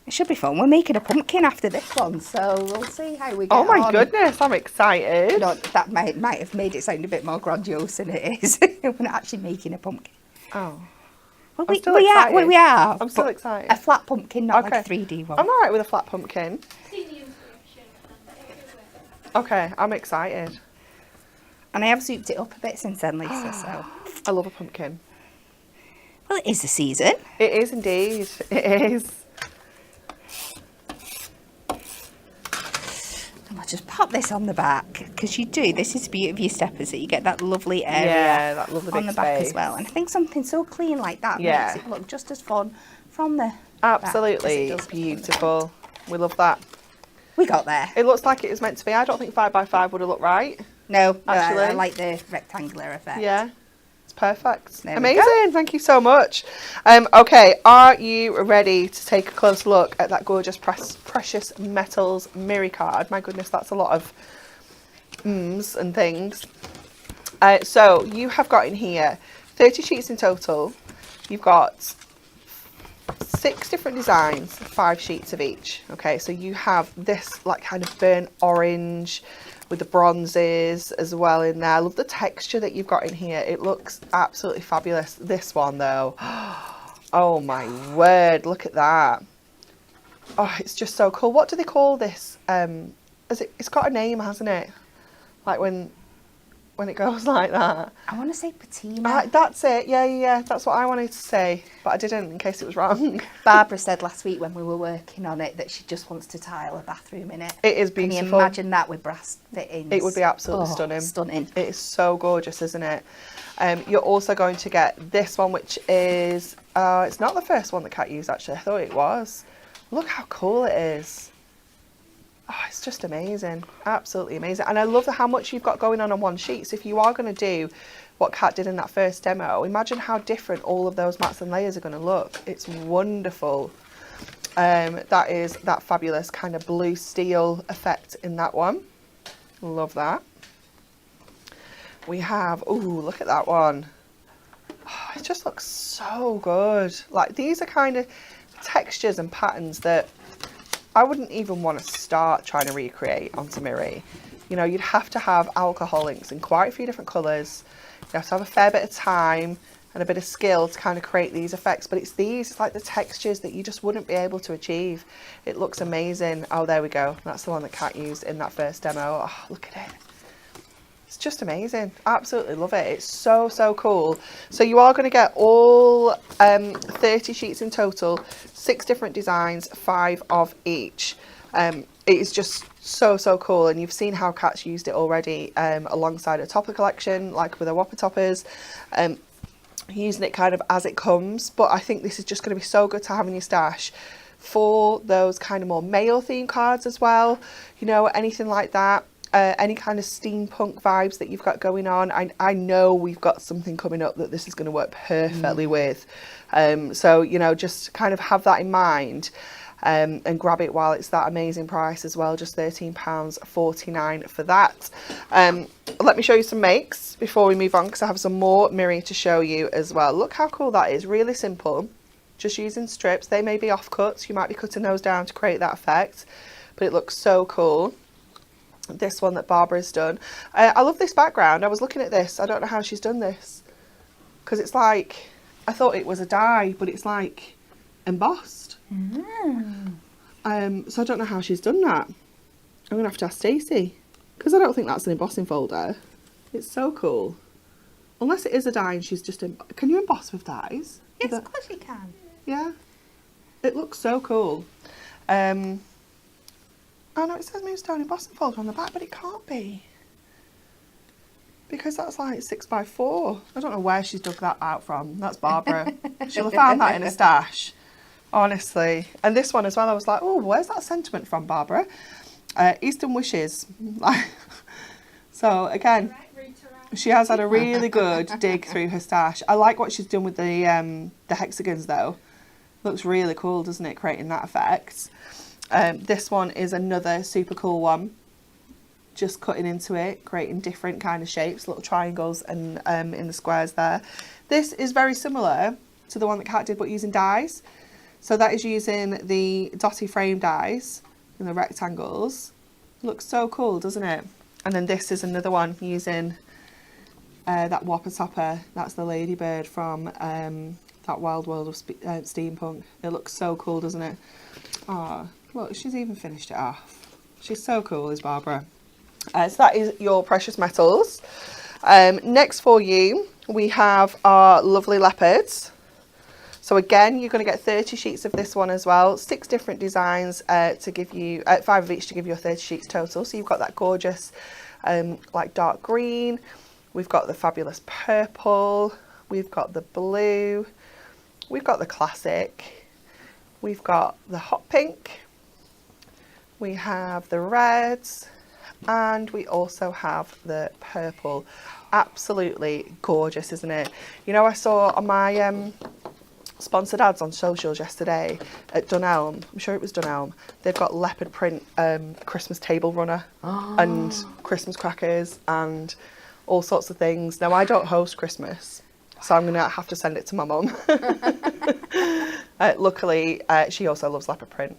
It should be fun. We're making a pumpkin after this one, so we'll see how we get on. Oh my goodness, I'm excited. You know, that might have made it sound a bit more grandiose than it is. We're not actually making a pumpkin. Oh. Well, I'm still excited. we are. I'm still excited. A flat pumpkin, not like a 3D one. I'm alright with a flat pumpkin. See the inspiration and everywhere. Okay, I'm excited. And I have zooped it up a bit since then, Lisa, so. I love a pumpkin. Well, it is the season. It is indeed. It is. I'll just pop this on the back because you do. This is the beauty of your steppers, that you get that lovely area that lovely on big the back space as well. And I think something so clean like that makes it look just as fun from the absolutely back as it does beautiful. We love that. We got there. It looks like it was meant to be. I don't think 5x5 would have looked right. No, actually, I like the rectangular effect. Yeah. Perfect. There amazing. Thank you so much. Okay, are you ready to take a close look at that gorgeous Precious Metals Mirri card? My goodness, that's a lot of mms and things. So you have got in here 30 sheets in total. You've got 6 different designs, 5 sheets of each. Okay, so you have this like kind of burnt orange with the bronzes as well in there. I love the texture that you've got in here. It looks absolutely fabulous. This one though, oh my word, look at that. Oh, it's just so cool. What do they call this? It's got a name, hasn't it? Like when it goes like that. I want to say patina. That's it. Yeah. That's what I wanted to say, but I didn't in case it was wrong. Barbara said last week when we were working on it that she just wants to tile a bathroom in it. It is beautiful. Can you imagine that with brass fittings? It would be absolutely stunning. Stunning. It is so gorgeous, isn't it? You're also going to get this one, which is, it's not the first one that Kat used actually. I thought it was. Look how cool it is. Oh, it's just amazing. Absolutely amazing. And I love how much you've got going on one sheet. So if you are going to do what Kat did in that first demo, imagine how different all of those mats and layers are going to look. It's wonderful. That is that fabulous kind of blue steel effect in that one. Love that. We have, ooh, look at that one. Oh, just looks so good. Like, these are kind of textures and patterns that I wouldn't even want to start trying to recreate onto Mirri. You know, you'd have to have alcohol inks in quite a few different colours. You have to have a fair bit of time and a bit of skill to kind of create these effects. But it's like the textures that you just wouldn't be able to achieve. It looks amazing. Oh, there we go. That's the one that Kat used in that first demo. Oh, look at it. It's just amazing. Absolutely love it. It's so, so cool. So you are going to get all 30 sheets in total, 6 different designs, 5 of each. It is just so, so cool. And you've seen how Kat's used it already alongside a topper collection, like with her Whopper toppers. Using it kind of as it comes. But I think this is just going to be so good to have in your stash for those kind of more male themed cards as well. You know, anything like that. Any kind of steampunk vibes that you've got going on. I know we've got something coming up that this is going to work perfectly with. So, you know, just kind of have that in mind and grab it while it's that amazing price as well. Just £13.49 for that. Let me show you some makes before we move on, because I have some more Mirri to show you as well. Look how cool that is. Really simple. Just using strips. They may be offcuts. You might be cutting those down to create that effect. But it looks so cool. This one that Barbara's done. I love this background. I was looking at this. I don't know how she's done this, because it's like, I thought it was a die, but it's like embossed. So I don't know how she's done that. I'm gonna have to ask Stacey, because I don't think that's an embossing folder. It's so cool. Unless it is a die and she's just can you emboss with dies? Yes, of course you can. Yeah, it looks so cool. Oh no, it says Moonstone embossing folder on the back, but it can't be, because that's like 6x4. I don't know where she's dug that out from. That's Barbara. She'll have found that in a stash, honestly. And this one as well, I was like, oh, where's that sentiment from, Barbara? Eastern Wishes. So again, she has had a really good dig through her stash. I like what she's done with the hexagons though. Looks really cool, doesn't it, creating that effect. This one is another super cool one, just cutting into it, creating different kind of shapes, little triangles and in the squares there. This is very similar to the one that Kat did, but using dies. So that is using the dotty frame dies in the rectangles. Looks so cool, doesn't it? And then this is another one using that Whopper topper. That's the ladybird from that Wild World of Steampunk. It looks so cool, doesn't it? Oh, look, she's even finished it off. She's so cool, is Barbara. So that is your precious metals. Next for you, we have our lovely leopards. So again, you're going to get 30 sheets of this one as well. 6 different designs to give you, 5 of each to give you 30 sheets total. So you've got that gorgeous, like dark green. We've got the fabulous purple. We've got the blue. We've got the classic. We've got the hot pink. We have the reds. And we also have the purple. Absolutely gorgeous, isn't it? You know, I saw on my sponsored ads on socials yesterday at Dunelm, I'm sure it was Dunelm, they've got leopard print Christmas table runner and Christmas crackers and all sorts of things. Now, I don't host Christmas, so I'm going to have to send it to my mum. Luckily, she also loves leopard print.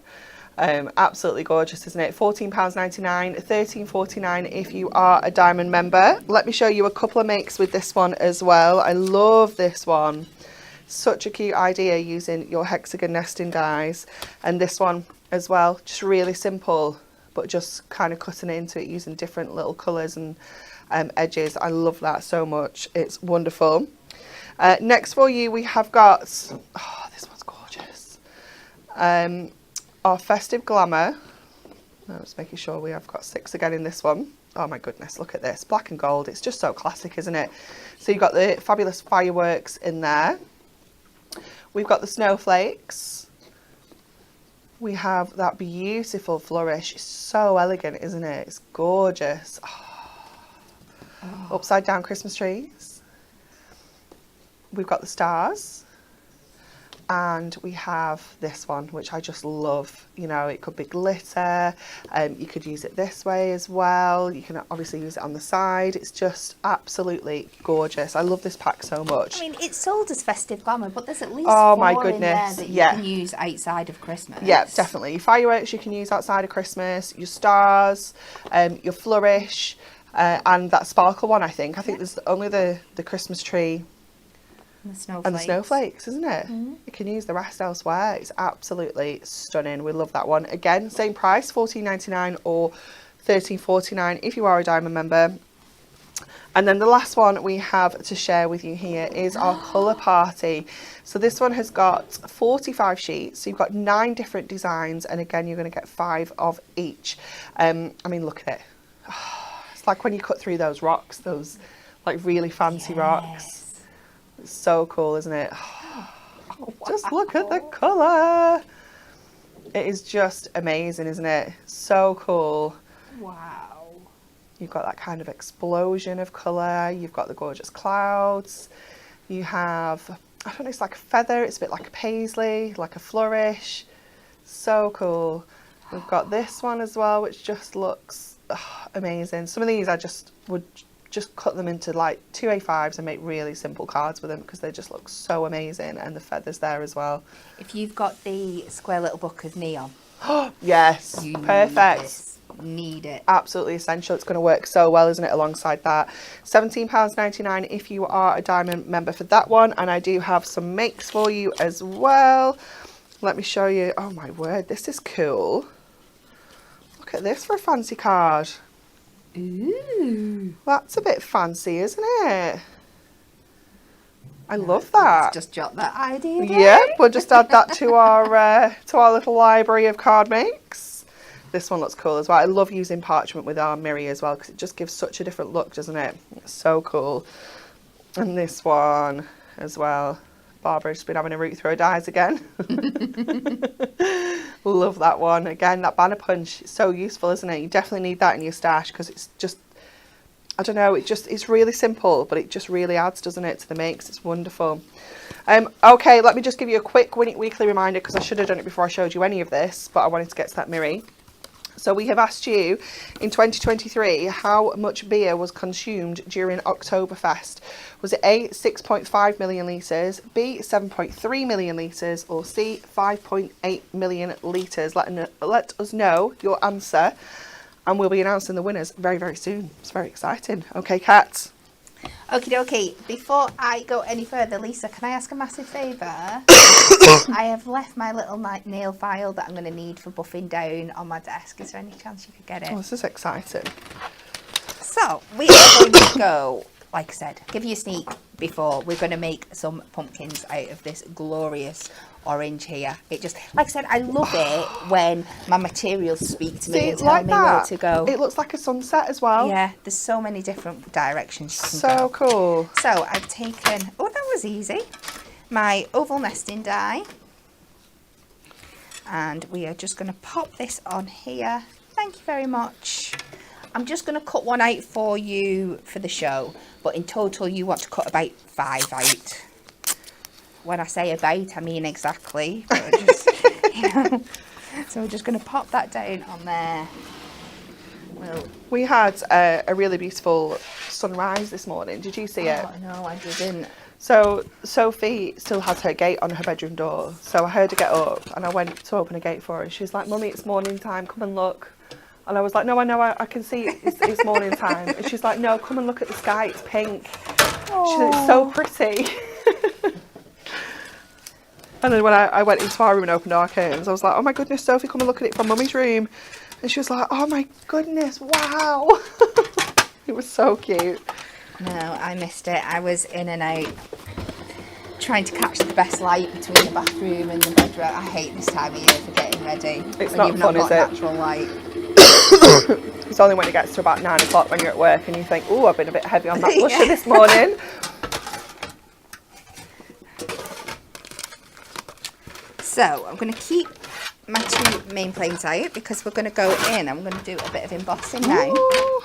Absolutely gorgeous, isn't it? £14.99, £13.49 if you are a diamond member. Let me show you a couple of makes with this one as well. I love this one. Such a cute idea using your hexagon nesting dies. And this one as well, just really simple, but just kind of cutting into it using different little colours and edges. I love that so much. It's wonderful. Next for you, we have got, oh, this one's gorgeous. Our Festive Glamour. I'm just making sure we have got 6 again in this one. Oh my goodness, look at this. Black and gold. It's just so classic, isn't it? So you've got the fabulous fireworks in there. We've got the snowflakes. We have that beautiful flourish. It's so elegant, isn't it? It's gorgeous. Oh. Upside down Christmas trees. We've got the stars. And we have this one, which I just love. You know, it could be glitter. You could use it this way as well. You can obviously use it on the side. It's just absolutely gorgeous. I love this pack so much. I mean, it's sold as festive glamour, but there's at least oh my four in there goodness, that you yeah, can use outside of Christmas. Yeah, definitely. Your fireworks you can use outside of Christmas. Your stars, your flourish, and that sparkle one. I think there's only the Christmas tree. And the snowflakes, isn't it? Mm-hmm. You can use the rest elsewhere. It's absolutely stunning. We love that one. Again, same price, $14.99 or $13.49 if you are a Diamond member. And then the last one we have to share with you here is our colour party. So this one has got 45 sheets. So you've got 9 different designs. And again, you're going to get 5 of each. I mean, look at it. It's like when you cut through those rocks, those like really fancy rocks. It's so cool, isn't it? Oh, wow. Just look at the colour. It is just amazing, isn't it? So cool. Wow. You've got that kind of explosion of colour. You've got the gorgeous clouds. You have, I don't know, it's like a feather. It's a bit like a paisley, like a flourish. So cool. We've got this one as well, which just looks amazing. Some of these I would just cut them into like 2 A5s and make really simple cards with them because they just look so amazing, and the feathers there as well. If you've got the square little book of neon. Yes, you perfect. Need it. Absolutely essential. It's going to work so well, isn't it, alongside that. £17.99 if you are a Diamond member for that one. And I do have some makes for you as well. Let me show you. Oh my word, this is cool. Look at this for a fancy card. Ooh. That's a bit fancy, isn't it? I love that. Let's just jot that idea down. Yeah, we'll just add that to our little library of card makes. This one looks cool as well. I love using parchment with our Mirri as well because it just gives such a different look, doesn't it? It's so cool. And this one as well. Barbara's been having a root through her dies again. Love that one. Again, that banner punch is so useful, isn't it? You definitely need that in your stash because it's just, I don't know, it's really simple, but it just really adds, doesn't it, to the makes. It's wonderful. Okay, let me just give you a quick weekly reminder because I should have done it before I showed you any of this, but I wanted to get to that Mirri. So we have asked you in 2023 how much beer was consumed during Oktoberfest. Was it A, 6.5 million litres, B, 7.3 million litres, or C, 5.8 million litres? Let us know your answer, and we'll be announcing the winners very, very soon. It's very exciting. Okay, Kat? Okie dokie. Before I go any further, Lisa, can I ask a massive favour? I have left my little nail file that I'm going to need for buffing down on my desk. Is there any chance you could get it? Oh, this is exciting. So, we are going to go, like I said, give you a sneak before. We're going to make some pumpkins out of this glorious orange here. It just, like I said, I love it when my materials speak to me and tell me where to go. It looks like a sunset as well. Yeah, there's so many different directions you can go. So cool. So I've taken, oh, that was easy, my oval nesting die. And we are just going to pop this on here. Thank you very much. I'm just going to cut one out for you for the show, but in total you want to cut about 5 out. When I say about, I mean exactly. Just, So we're just going to pop that down on there. We had a really beautiful sunrise this morning. Did you see it? No, I didn't. So Sophie still has her gate on her bedroom door. So I heard her get up and I went to open a gate for her. And she's like, "Mummy, it's morning time. Come and look." And I was like, "No, I know. I can see it's morning time." And she's like, "No, come and look at the sky. It's pink." She said, "It's so pretty." And then when I went into our room and opened our curtains, I was like, "Oh my goodness, Sophie, come and look at it from Mummy's room." And she was like, "Oh my goodness, wow." It was so cute. No, I missed it. I was in and out trying to catch the best light between the bathroom and the bedroom. I hate this time of year for getting ready. It's not fun, is it? Natural light. It's only when it gets to about 9 o'clock when you're at work and you think, "Oh, I've been a bit heavy on that blusher this morning." So I'm going to keep my 2 main planes out because we're going to go in. I'm going to do a bit of embossing now. Ooh.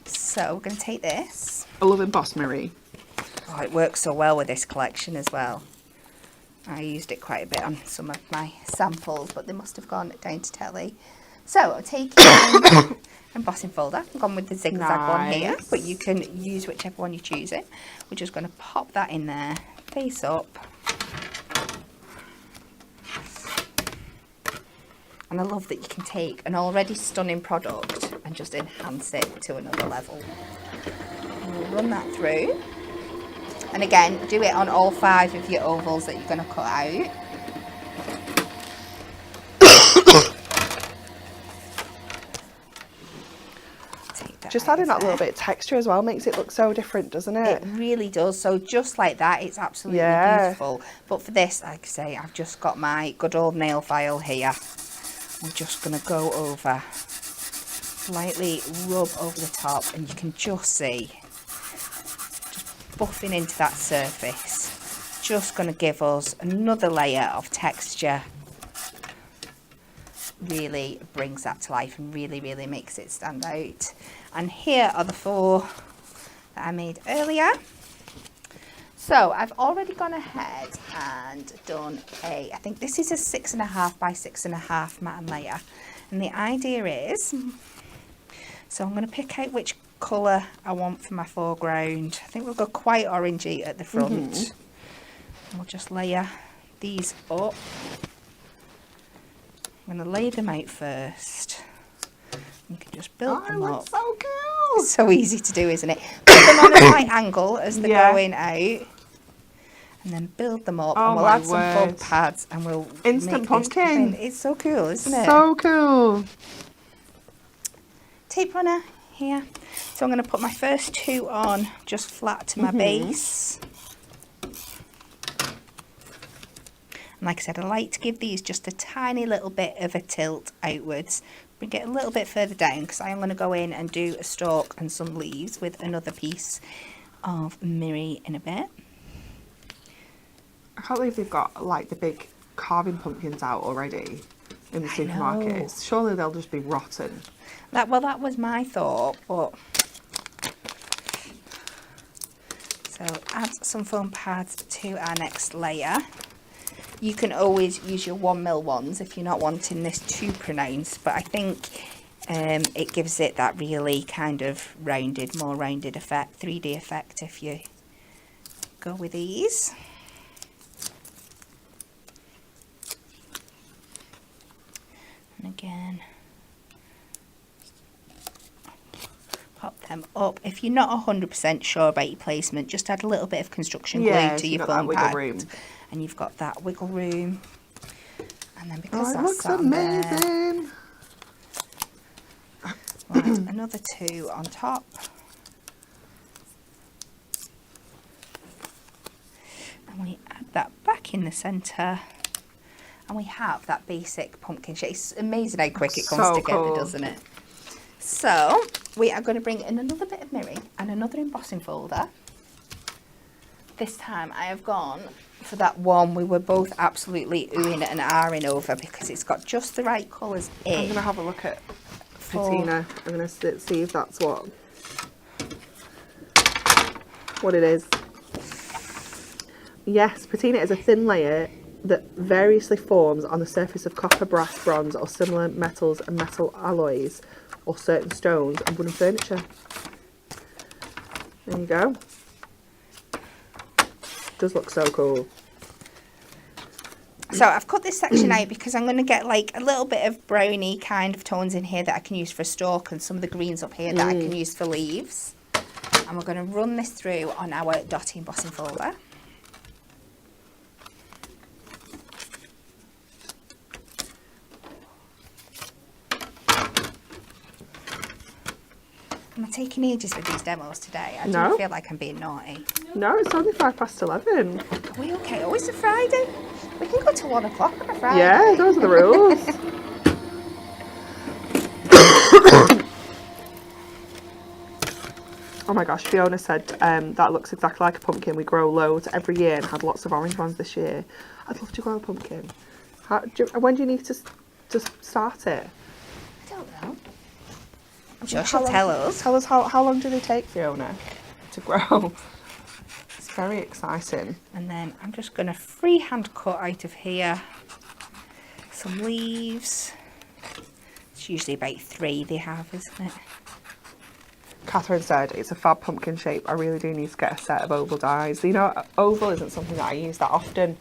So we're going to take this. I love embossed Mirri. Oh, it works so well with this collection as well. I used it quite a bit on some of my samples, but they must have gone down to telly. So I'm taking embossing folder. I've gone with the zigzag one here, but you can use whichever one you're choosing. We're just going to pop that in there, face up. And I love that you can take an already stunning product and just enhance it to another level. We'll run that through. And again, do it on all 5 of your ovals that you're going to cut out. Just adding that little bit of texture as well makes it look so different, doesn't it? It really does. So just like that, it's absolutely beautiful. But for this, like I say, I've just got my good old nail file here. I'm just going to go over, lightly rub over the top, and you can just see, just buffing into that surface. Just going to give us another layer of texture. Really brings that to life and really, really makes it stand out. And here are the 4 that I made earlier. So I've already gone ahead and done I think this is a 6.5 by 6.5 matte and layer. And the idea is, so I'm going to pick out which colour I want for my foreground. I think we'll go quite orangey at the front. And we'll just layer these up. I'm going to lay them out first. You can just build them up. So cool. It's so easy to do, isn't it? Put them on a right angle as they're going out. And then build them up. And we'll add some foam pads and we'll instant pumpkin. It's so cool, isn't it? So cool. Tape runner here. So I'm going to put my first 2 on just flat to my base. And like I said, I like to give these just a tiny little bit of a tilt outwards. Bring it a little bit further down because I am going to go in and do a stalk and some leaves with another piece of Mirri in a bit. I can't believe they've got like the big carving pumpkins out already in the supermarkets. Surely they'll just be rotten. That was my thought, but so add some foam pads to our next layer. You can always use your 1mm ones if you're not wanting this too pronounced, but I think it gives it that really kind of more rounded effect, 3D effect if you go with these. And again, pop them up. If you're not 100% sure about your placement, just add a little bit of construction glue to your foam pad. And you've got that wiggle room. And then because that looks amazing, we'll add another 2 on top. And we add that back in the centre. And we have that basic pumpkin shape. It's amazing how quick it comes together, doesn't it? So we are going to bring in another bit of Mirri and another embossing folder. This time I have gone for that one we were both absolutely oohing and ahhing over because it's got just the right colours in. I'm going to have a look at patina. I'm going to see if that's what it is. Yes, patina is a thin layer that variously forms on the surface of copper, brass, bronze or similar metals and metal alloys or certain stones and wooden furniture. There you go. Does look so cool. So I've cut this section out because I'm going to get like a little bit of browny kind of tones in here that I can use for a stalk and some of the greens up here that I can use for leaves. And we're going to run this through on our dotty embossing folder. Am I taking ages with these demos today? I don't feel like I'm being naughty. No, it's only 11:05. Are we okay? Oh, it's a Friday. We can go to 1 o'clock on a Friday. Yeah, those are the rules. Oh my gosh, Fiona said that looks exactly like a pumpkin. We grow loads every year and had lots of orange ones this year. I'd love to grow a pumpkin. When do you need to start it? I don't know. I'm sure she'll tell us. Tell us how long do they take, Fiona, to grow? It's Very exciting. And then I'm just going to freehand cut out of here some leaves. It's usually about 3 they have, isn't it? Catherine said it's a fab pumpkin shape. I really do need to get a set of oval dies. You know, oval isn't something that I use that often.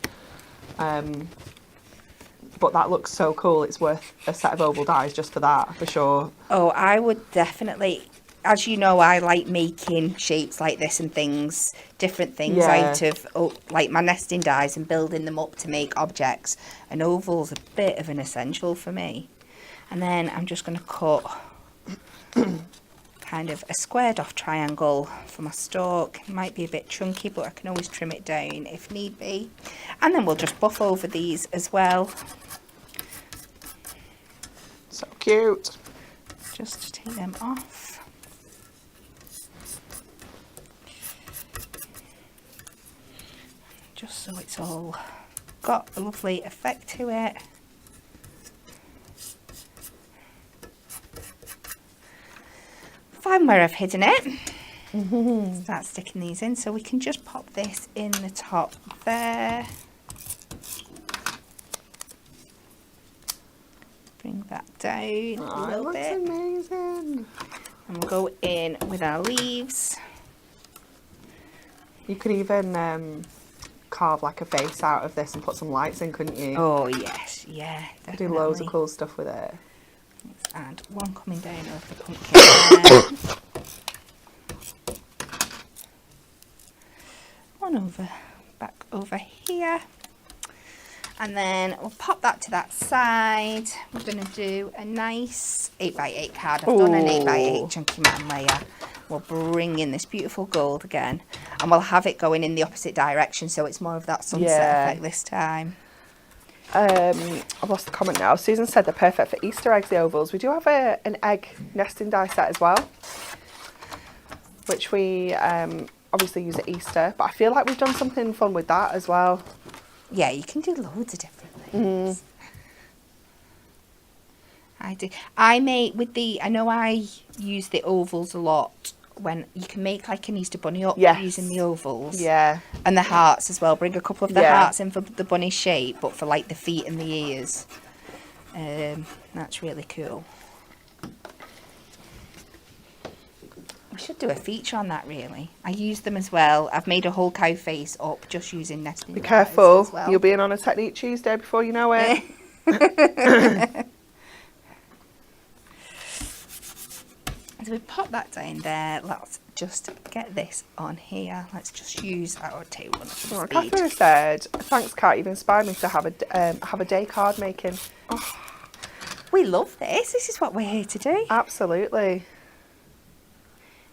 But that looks so cool. It's worth a set of oval dies just for that, for sure. Oh, I would definitely, as you know, I like making shapes like this and things, different things out of, like my nesting dies and building them up to make objects. And oval's a bit of an essential for me. And then I'm just going to cut kind of a squared off triangle for my stalk. It might be a bit chunky, but I can always trim it down if need be. And then we'll just buff over these as well. So cute. Just to take them off. Just so it's all got a lovely effect to it. Find where I've hidden it. Start sticking these in, so we can just pop this in the top there. Bring that down a little bit. Amazing. And we'll go in with our leaves. You could even carve like a face out of this and put some lights in, couldn't you? Oh yes, yeah, definitely. Do loads of cool stuff with it. Let's add one coming down over the pumpkin there. One over, back over here. And then we'll pop that to that side. We're going to do a nice 8x8 card. I've done an 8x8 chunky man layer. We'll bring in this beautiful gold again. And we'll have it going in the opposite direction, so it's more of that sunset effect this time. I've lost the comment now. Susan said they're perfect for Easter eggs, the ovals. We do have an egg nesting die set as well, which we obviously use at Easter. But I feel like we've done something fun with that as well. Yeah, you can do loads of different things. I do. I know I use the ovals a lot when you can make like an Easter bunny up using the ovals. Yeah. And the hearts as well. Bring a couple of the hearts in for the bunny shape, but for like the feet and the ears. That's really cool. We should do a feature on that, really. I use them as well. I've made a whole cow face up just using nesting. Be careful. As well. You'll be in on a Technique Tuesday before you know it. So we pop that down there. Let's just get this on here. Let's just use our table. Catherine said, "Thanks, Kat. You've inspired me to have a day card making." Oh. We love this. This is what we're here to do. Absolutely.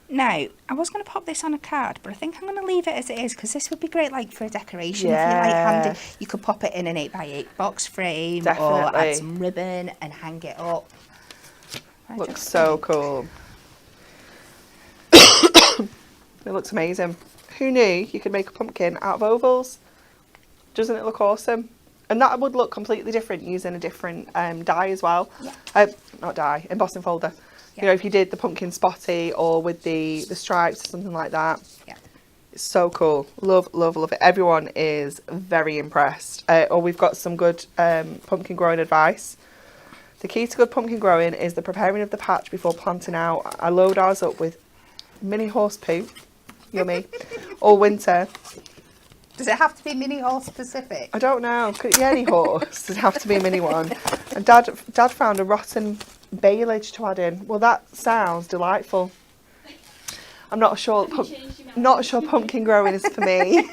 Now, I was going to pop this on a card, but I think I'm going to leave it as it is because this would be great, like for a decoration. Yeah. If you like handy, you could pop it in an 8x8 box frame or add some ribbon and hang it up. Looks so cool. It looks amazing. Who knew you could make a pumpkin out of ovals? Doesn't it look awesome? And that would look completely different using a different die as well. Yeah. Not die, embossing folder. Yeah. You know, if you did the pumpkin spotty or with the stripes or something like that. Yeah. It's so cool. Love, love, love it. Everyone is very impressed. We've got some good pumpkin growing advice. The key to good pumpkin growing is the preparing of the patch before planting out. I load ours up with mini horse poo. Yummy. All winter. Does it have to be mini horse specific? I don't know. Could it be any horse? Does it have to be a mini one? And Dad found a rotten baleage to add in. Well, that sounds delightful. I'm not sure. Not sure pumpkin growing is for me.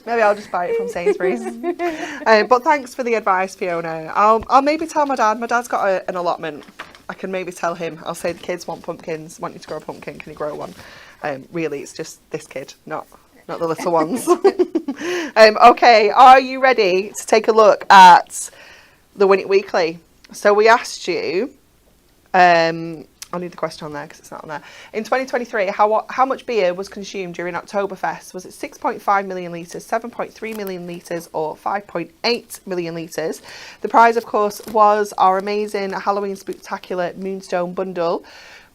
Maybe I'll just buy it from Sainsbury's. But thanks for the advice, Fiona. I'll maybe tell my dad. My dad's got an allotment. I can maybe tell him. I'll say the kids want pumpkins. Want you to grow a pumpkin? Can you grow one? Really, it's just this kid, not the little ones. Okay, are you ready to take a look at the Win It Weekly? So we asked you, I'll need the question on there because it's not on there. In 2023, how much beer was consumed during Oktoberfest? Was it 6.5 million litres, 7.3 million litres or 5.8 million litres? The prize, of course, was our amazing Halloween Spooktacular Moonstone bundle.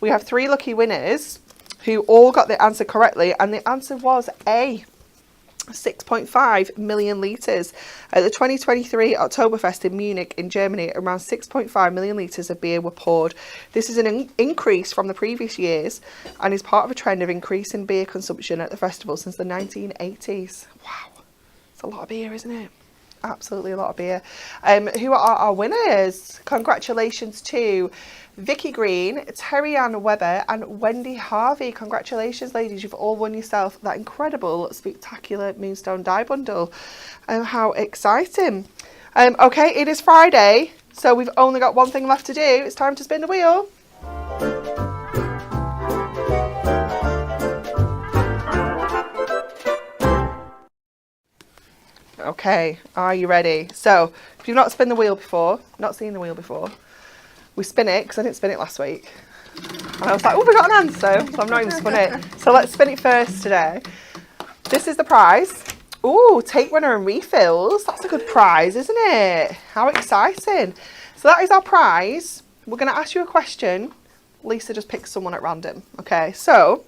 We have 3 lucky winners who all got the answer correctly, and the answer was A. 6.5 million litres. At the 2023 Oktoberfest in Munich in Germany, around 6.5 million litres of beer were poured. This is an increase from the previous years and is part of a trend of increasing beer consumption at the festival since the 1980s. Wow, it's a lot of beer, isn't it? Absolutely a lot of beer. Who are our winners? Congratulations to Vicky Green, Terry Ann Webber and Wendy Harvey. Congratulations, ladies. You've all won yourself that incredible, spectacular Moonstone die bundle. How exciting. Okay, it is Friday, so we've only got one thing left to do. It's time to spin the wheel. Okay, are you ready? So, if you've not seen the wheel before, we spin it, because I didn't spin it last week. And I was like, oh, we got an answer, so I've not even spun it. So let's spin it first today. This is the prize. Ooh, take runner and refills. That's a good prize, isn't it? How exciting. So that is our prize. We're going to ask you a question. Lisa just picks someone at random. Okay, so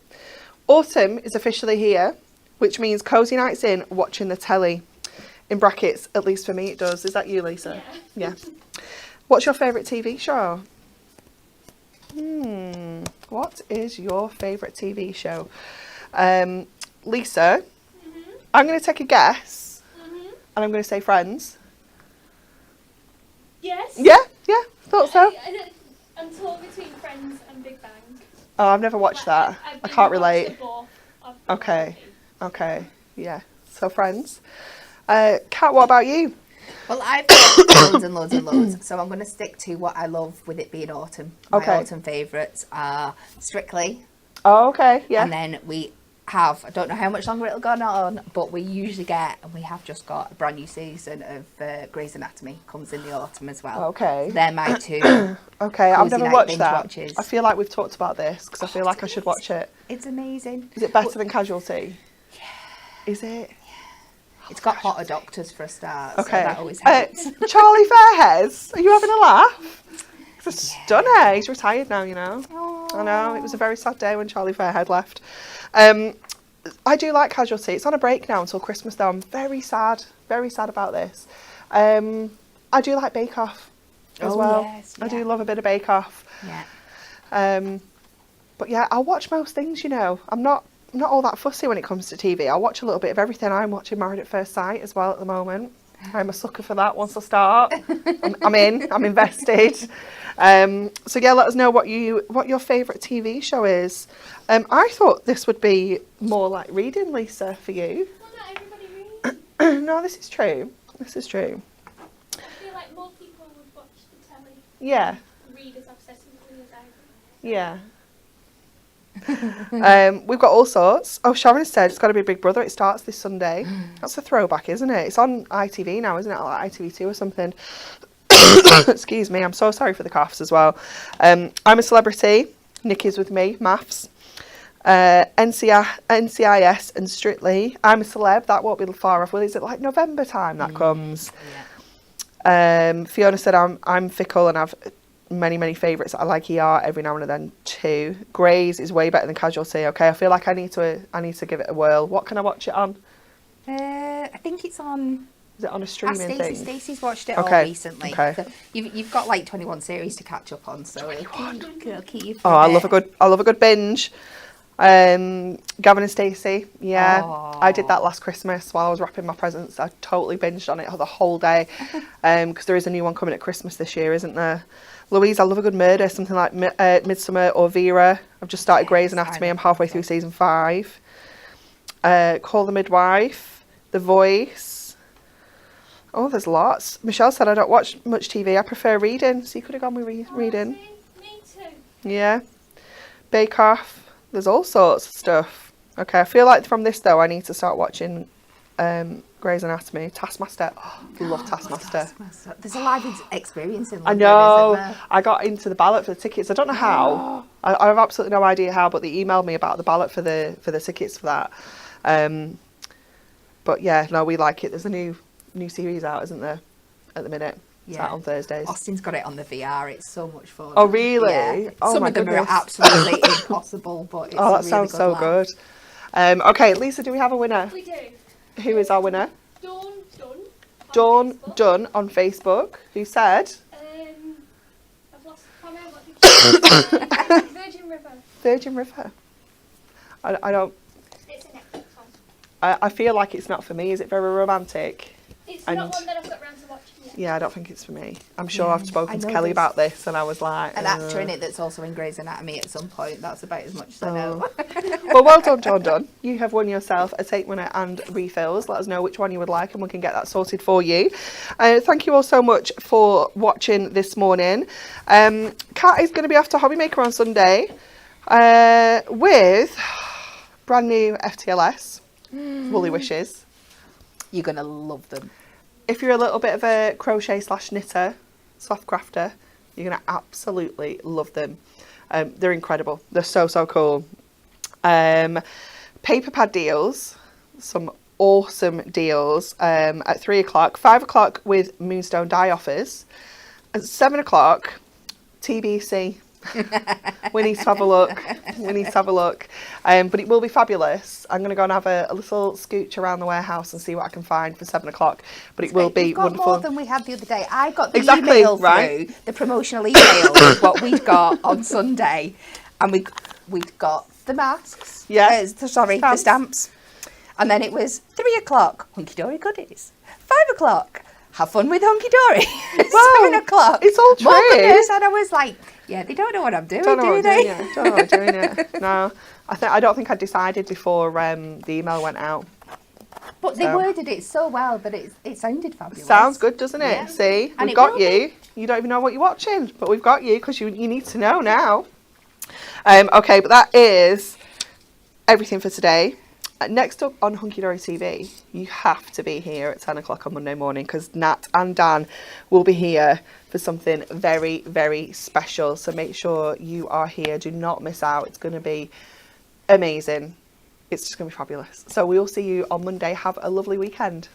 autumn is officially here, which means cozy nights in, watching the telly. In brackets, at least for me it does. Is that you, Lisa? Yeah. What's your favourite TV show? What is your favourite TV show? Lisa, I'm going to take a guess, and I'm going to say Friends. Yes? Yeah, thought so. I'm torn between Friends and Big Bang. Oh, I've never watched that. I can't relate. Okay, yeah. So Friends. Kat, what about you? Well, I've got loads and loads and loads, so I'm going to stick to what I love with it being autumn. My autumn favourites are Strictly. Oh, okay, yeah. And then we have, I don't know how much longer it'll go on, but we usually get, and we have just got a brand new season of Grey's Anatomy, comes in the autumn as well. Okay. So they're my two. Okay, I've never watched that. Watches. I feel like we've talked about this, because I feel like I should watch it. It's amazing. Is it better than Casualty? Yeah. Is it? It's got hotter doctors for a start, Okay. so that always helps. Charlie Fairheads, are you having a laugh? It's a stunner. He's retired now, you know. Aww. I know, it was a very sad day when Charlie Fairhead left. I do like Casualty. It's on a break now until Christmas though. I'm very sad about this. I do like Bake Off as well. Yes, yeah. I do love a bit of Bake Off. Yeah. But yeah, I'll watch most things, you know. I'm not all that fussy when it comes to TV. I'll watch a little bit of everything. I'm watching Married at First Sight as well at the moment. I'm a sucker for that once I start. I'm invested. So yeah, let us know what your favourite TV show is. I thought this would be more like reading, Lisa, for you. Well, not everybody reads. No, this is true. I feel like more people would watch the telly. Yeah. Read as obsessively as I do. Yeah. We've got all sorts. Oh, Sharon said it's got to be Big Brother. It starts this Sunday. That's a throwback, isn't it? It's on ITV now, isn't it? Like ITV2 or something. Excuse me. I'm so sorry for the coughs as well. I'm a Celebrity. Nikki's with me. Maths. NCIS and Strictly. I'm a Celeb. That won't be far off. Well, is it like November time that comes? Yeah. Fiona said I'm fickle and I've many favourites. I like ER every now and then too. Grey's is way better than Casualty. Okay, I feel like I need to give it a whirl. What can I watch it on? I think it's on. Is it on a streaming thing? Stacey's watched it all recently. Okay. So you've got like 21 series to catch up on. So it'll keep you. I love a good binge. Gavin and Stacey. Yeah, aww. I did that last Christmas while I was wrapping my presents. I totally binged on it the whole day. Because there is a new one coming at Christmas this year, isn't there? Louise, I love a good murder, something like Midsummer or Vera. I've just started Grey's Anatomy. I'm halfway through season 5. Call the Midwife, The Voice. Oh, there's lots. Michelle said I don't watch much TV. I prefer reading. So you could have gone with reading. Me too. Yeah. Bake Off. There's all sorts of stuff. Okay, I feel like from this though, I need to start watching Grey's Anatomy. Taskmaster. Oh, I love Taskmaster. There's a live experience in London, I know. Isn't there? I got into the ballot for the tickets. I don't know how. I have absolutely no idea how, but they emailed me about the ballot for the tickets for that. But yeah, no, we like it. There's a new series out, isn't there, at the minute? Is that on Thursdays? Austin's got it on the VR. It's so much fun. Oh, really? Yeah. Oh, Some my of them goodness. are absolutely impossible, but it's Oh, that a really sounds good so laugh. good. Okay, Lisa, do we have a winner? We do. Who is our winner? Dawn Dawn Facebook. Dunn on Facebook, who said I've lost the comment. What did you say? Virgin River. Virgin River. I don't. It's a Netflix one. I feel like it's not for me. Is it very romantic? It's And- not one that I've got round to watching yet. Yeah, I don't think it's for me. I'm sure Yeah, I've spoken I to know Kelly there's about this, and I was like, An actor in it that's also in Grey's Anatomy at some point. That's about as much as I know. Well, well done, John Dunn. You have won yourself a take winner and refills. Let us know which one you would like, and we can get that sorted for you. Thank you all so much for watching this morning. Kat is going to be off to Hobbymaker on Sunday with brand new FTLS Woolly Wishes. You're going to love them. If you're a little bit of a crochet / knitter, soft crafter, you're going to absolutely love them. They're incredible. They're so, so cool. Paper pad deals, some awesome deals at 3 o'clock, 5 o'clock with Moonstone die offers, at 7 o'clock, TBC. We need to have a look. But it will be fabulous. I'm going to go and have a little scooch around the warehouse and see what I can find for 7 o'clock. But it will be We've got wonderful. more than we had the other day. I got the Exactly, email right. through, the promotional email with what we'd got on Sunday. And we'd got the masks. Yeah. The stamps. And then it was 3 o'clock, Hunky Dory goodies. 5 o'clock, have fun with Hunky Dory. Wow, 7 o'clock, it's all true. more goodness. And I was like, yeah, they don't know what I'm doing, Don't know do what I'm they? doing yet. Don't know what I'm doing yet. No, I don't think I decided before the email went out. But they So. worded it so well that it sounded fabulous. Sounds good, doesn't it? Yeah. See, And we've it got will you. You don't even know what you're watching, but we've got you because you need to know now. Okay, but that is everything for today. Next up on Hunky Dory TV, you have to be here at 10 o'clock on Monday morning because Nat and Dan will be here for something very, very special. So make sure you are here. Do not miss out. It's going to be amazing. It's just going to be fabulous. So we will see you on Monday. Have a lovely weekend.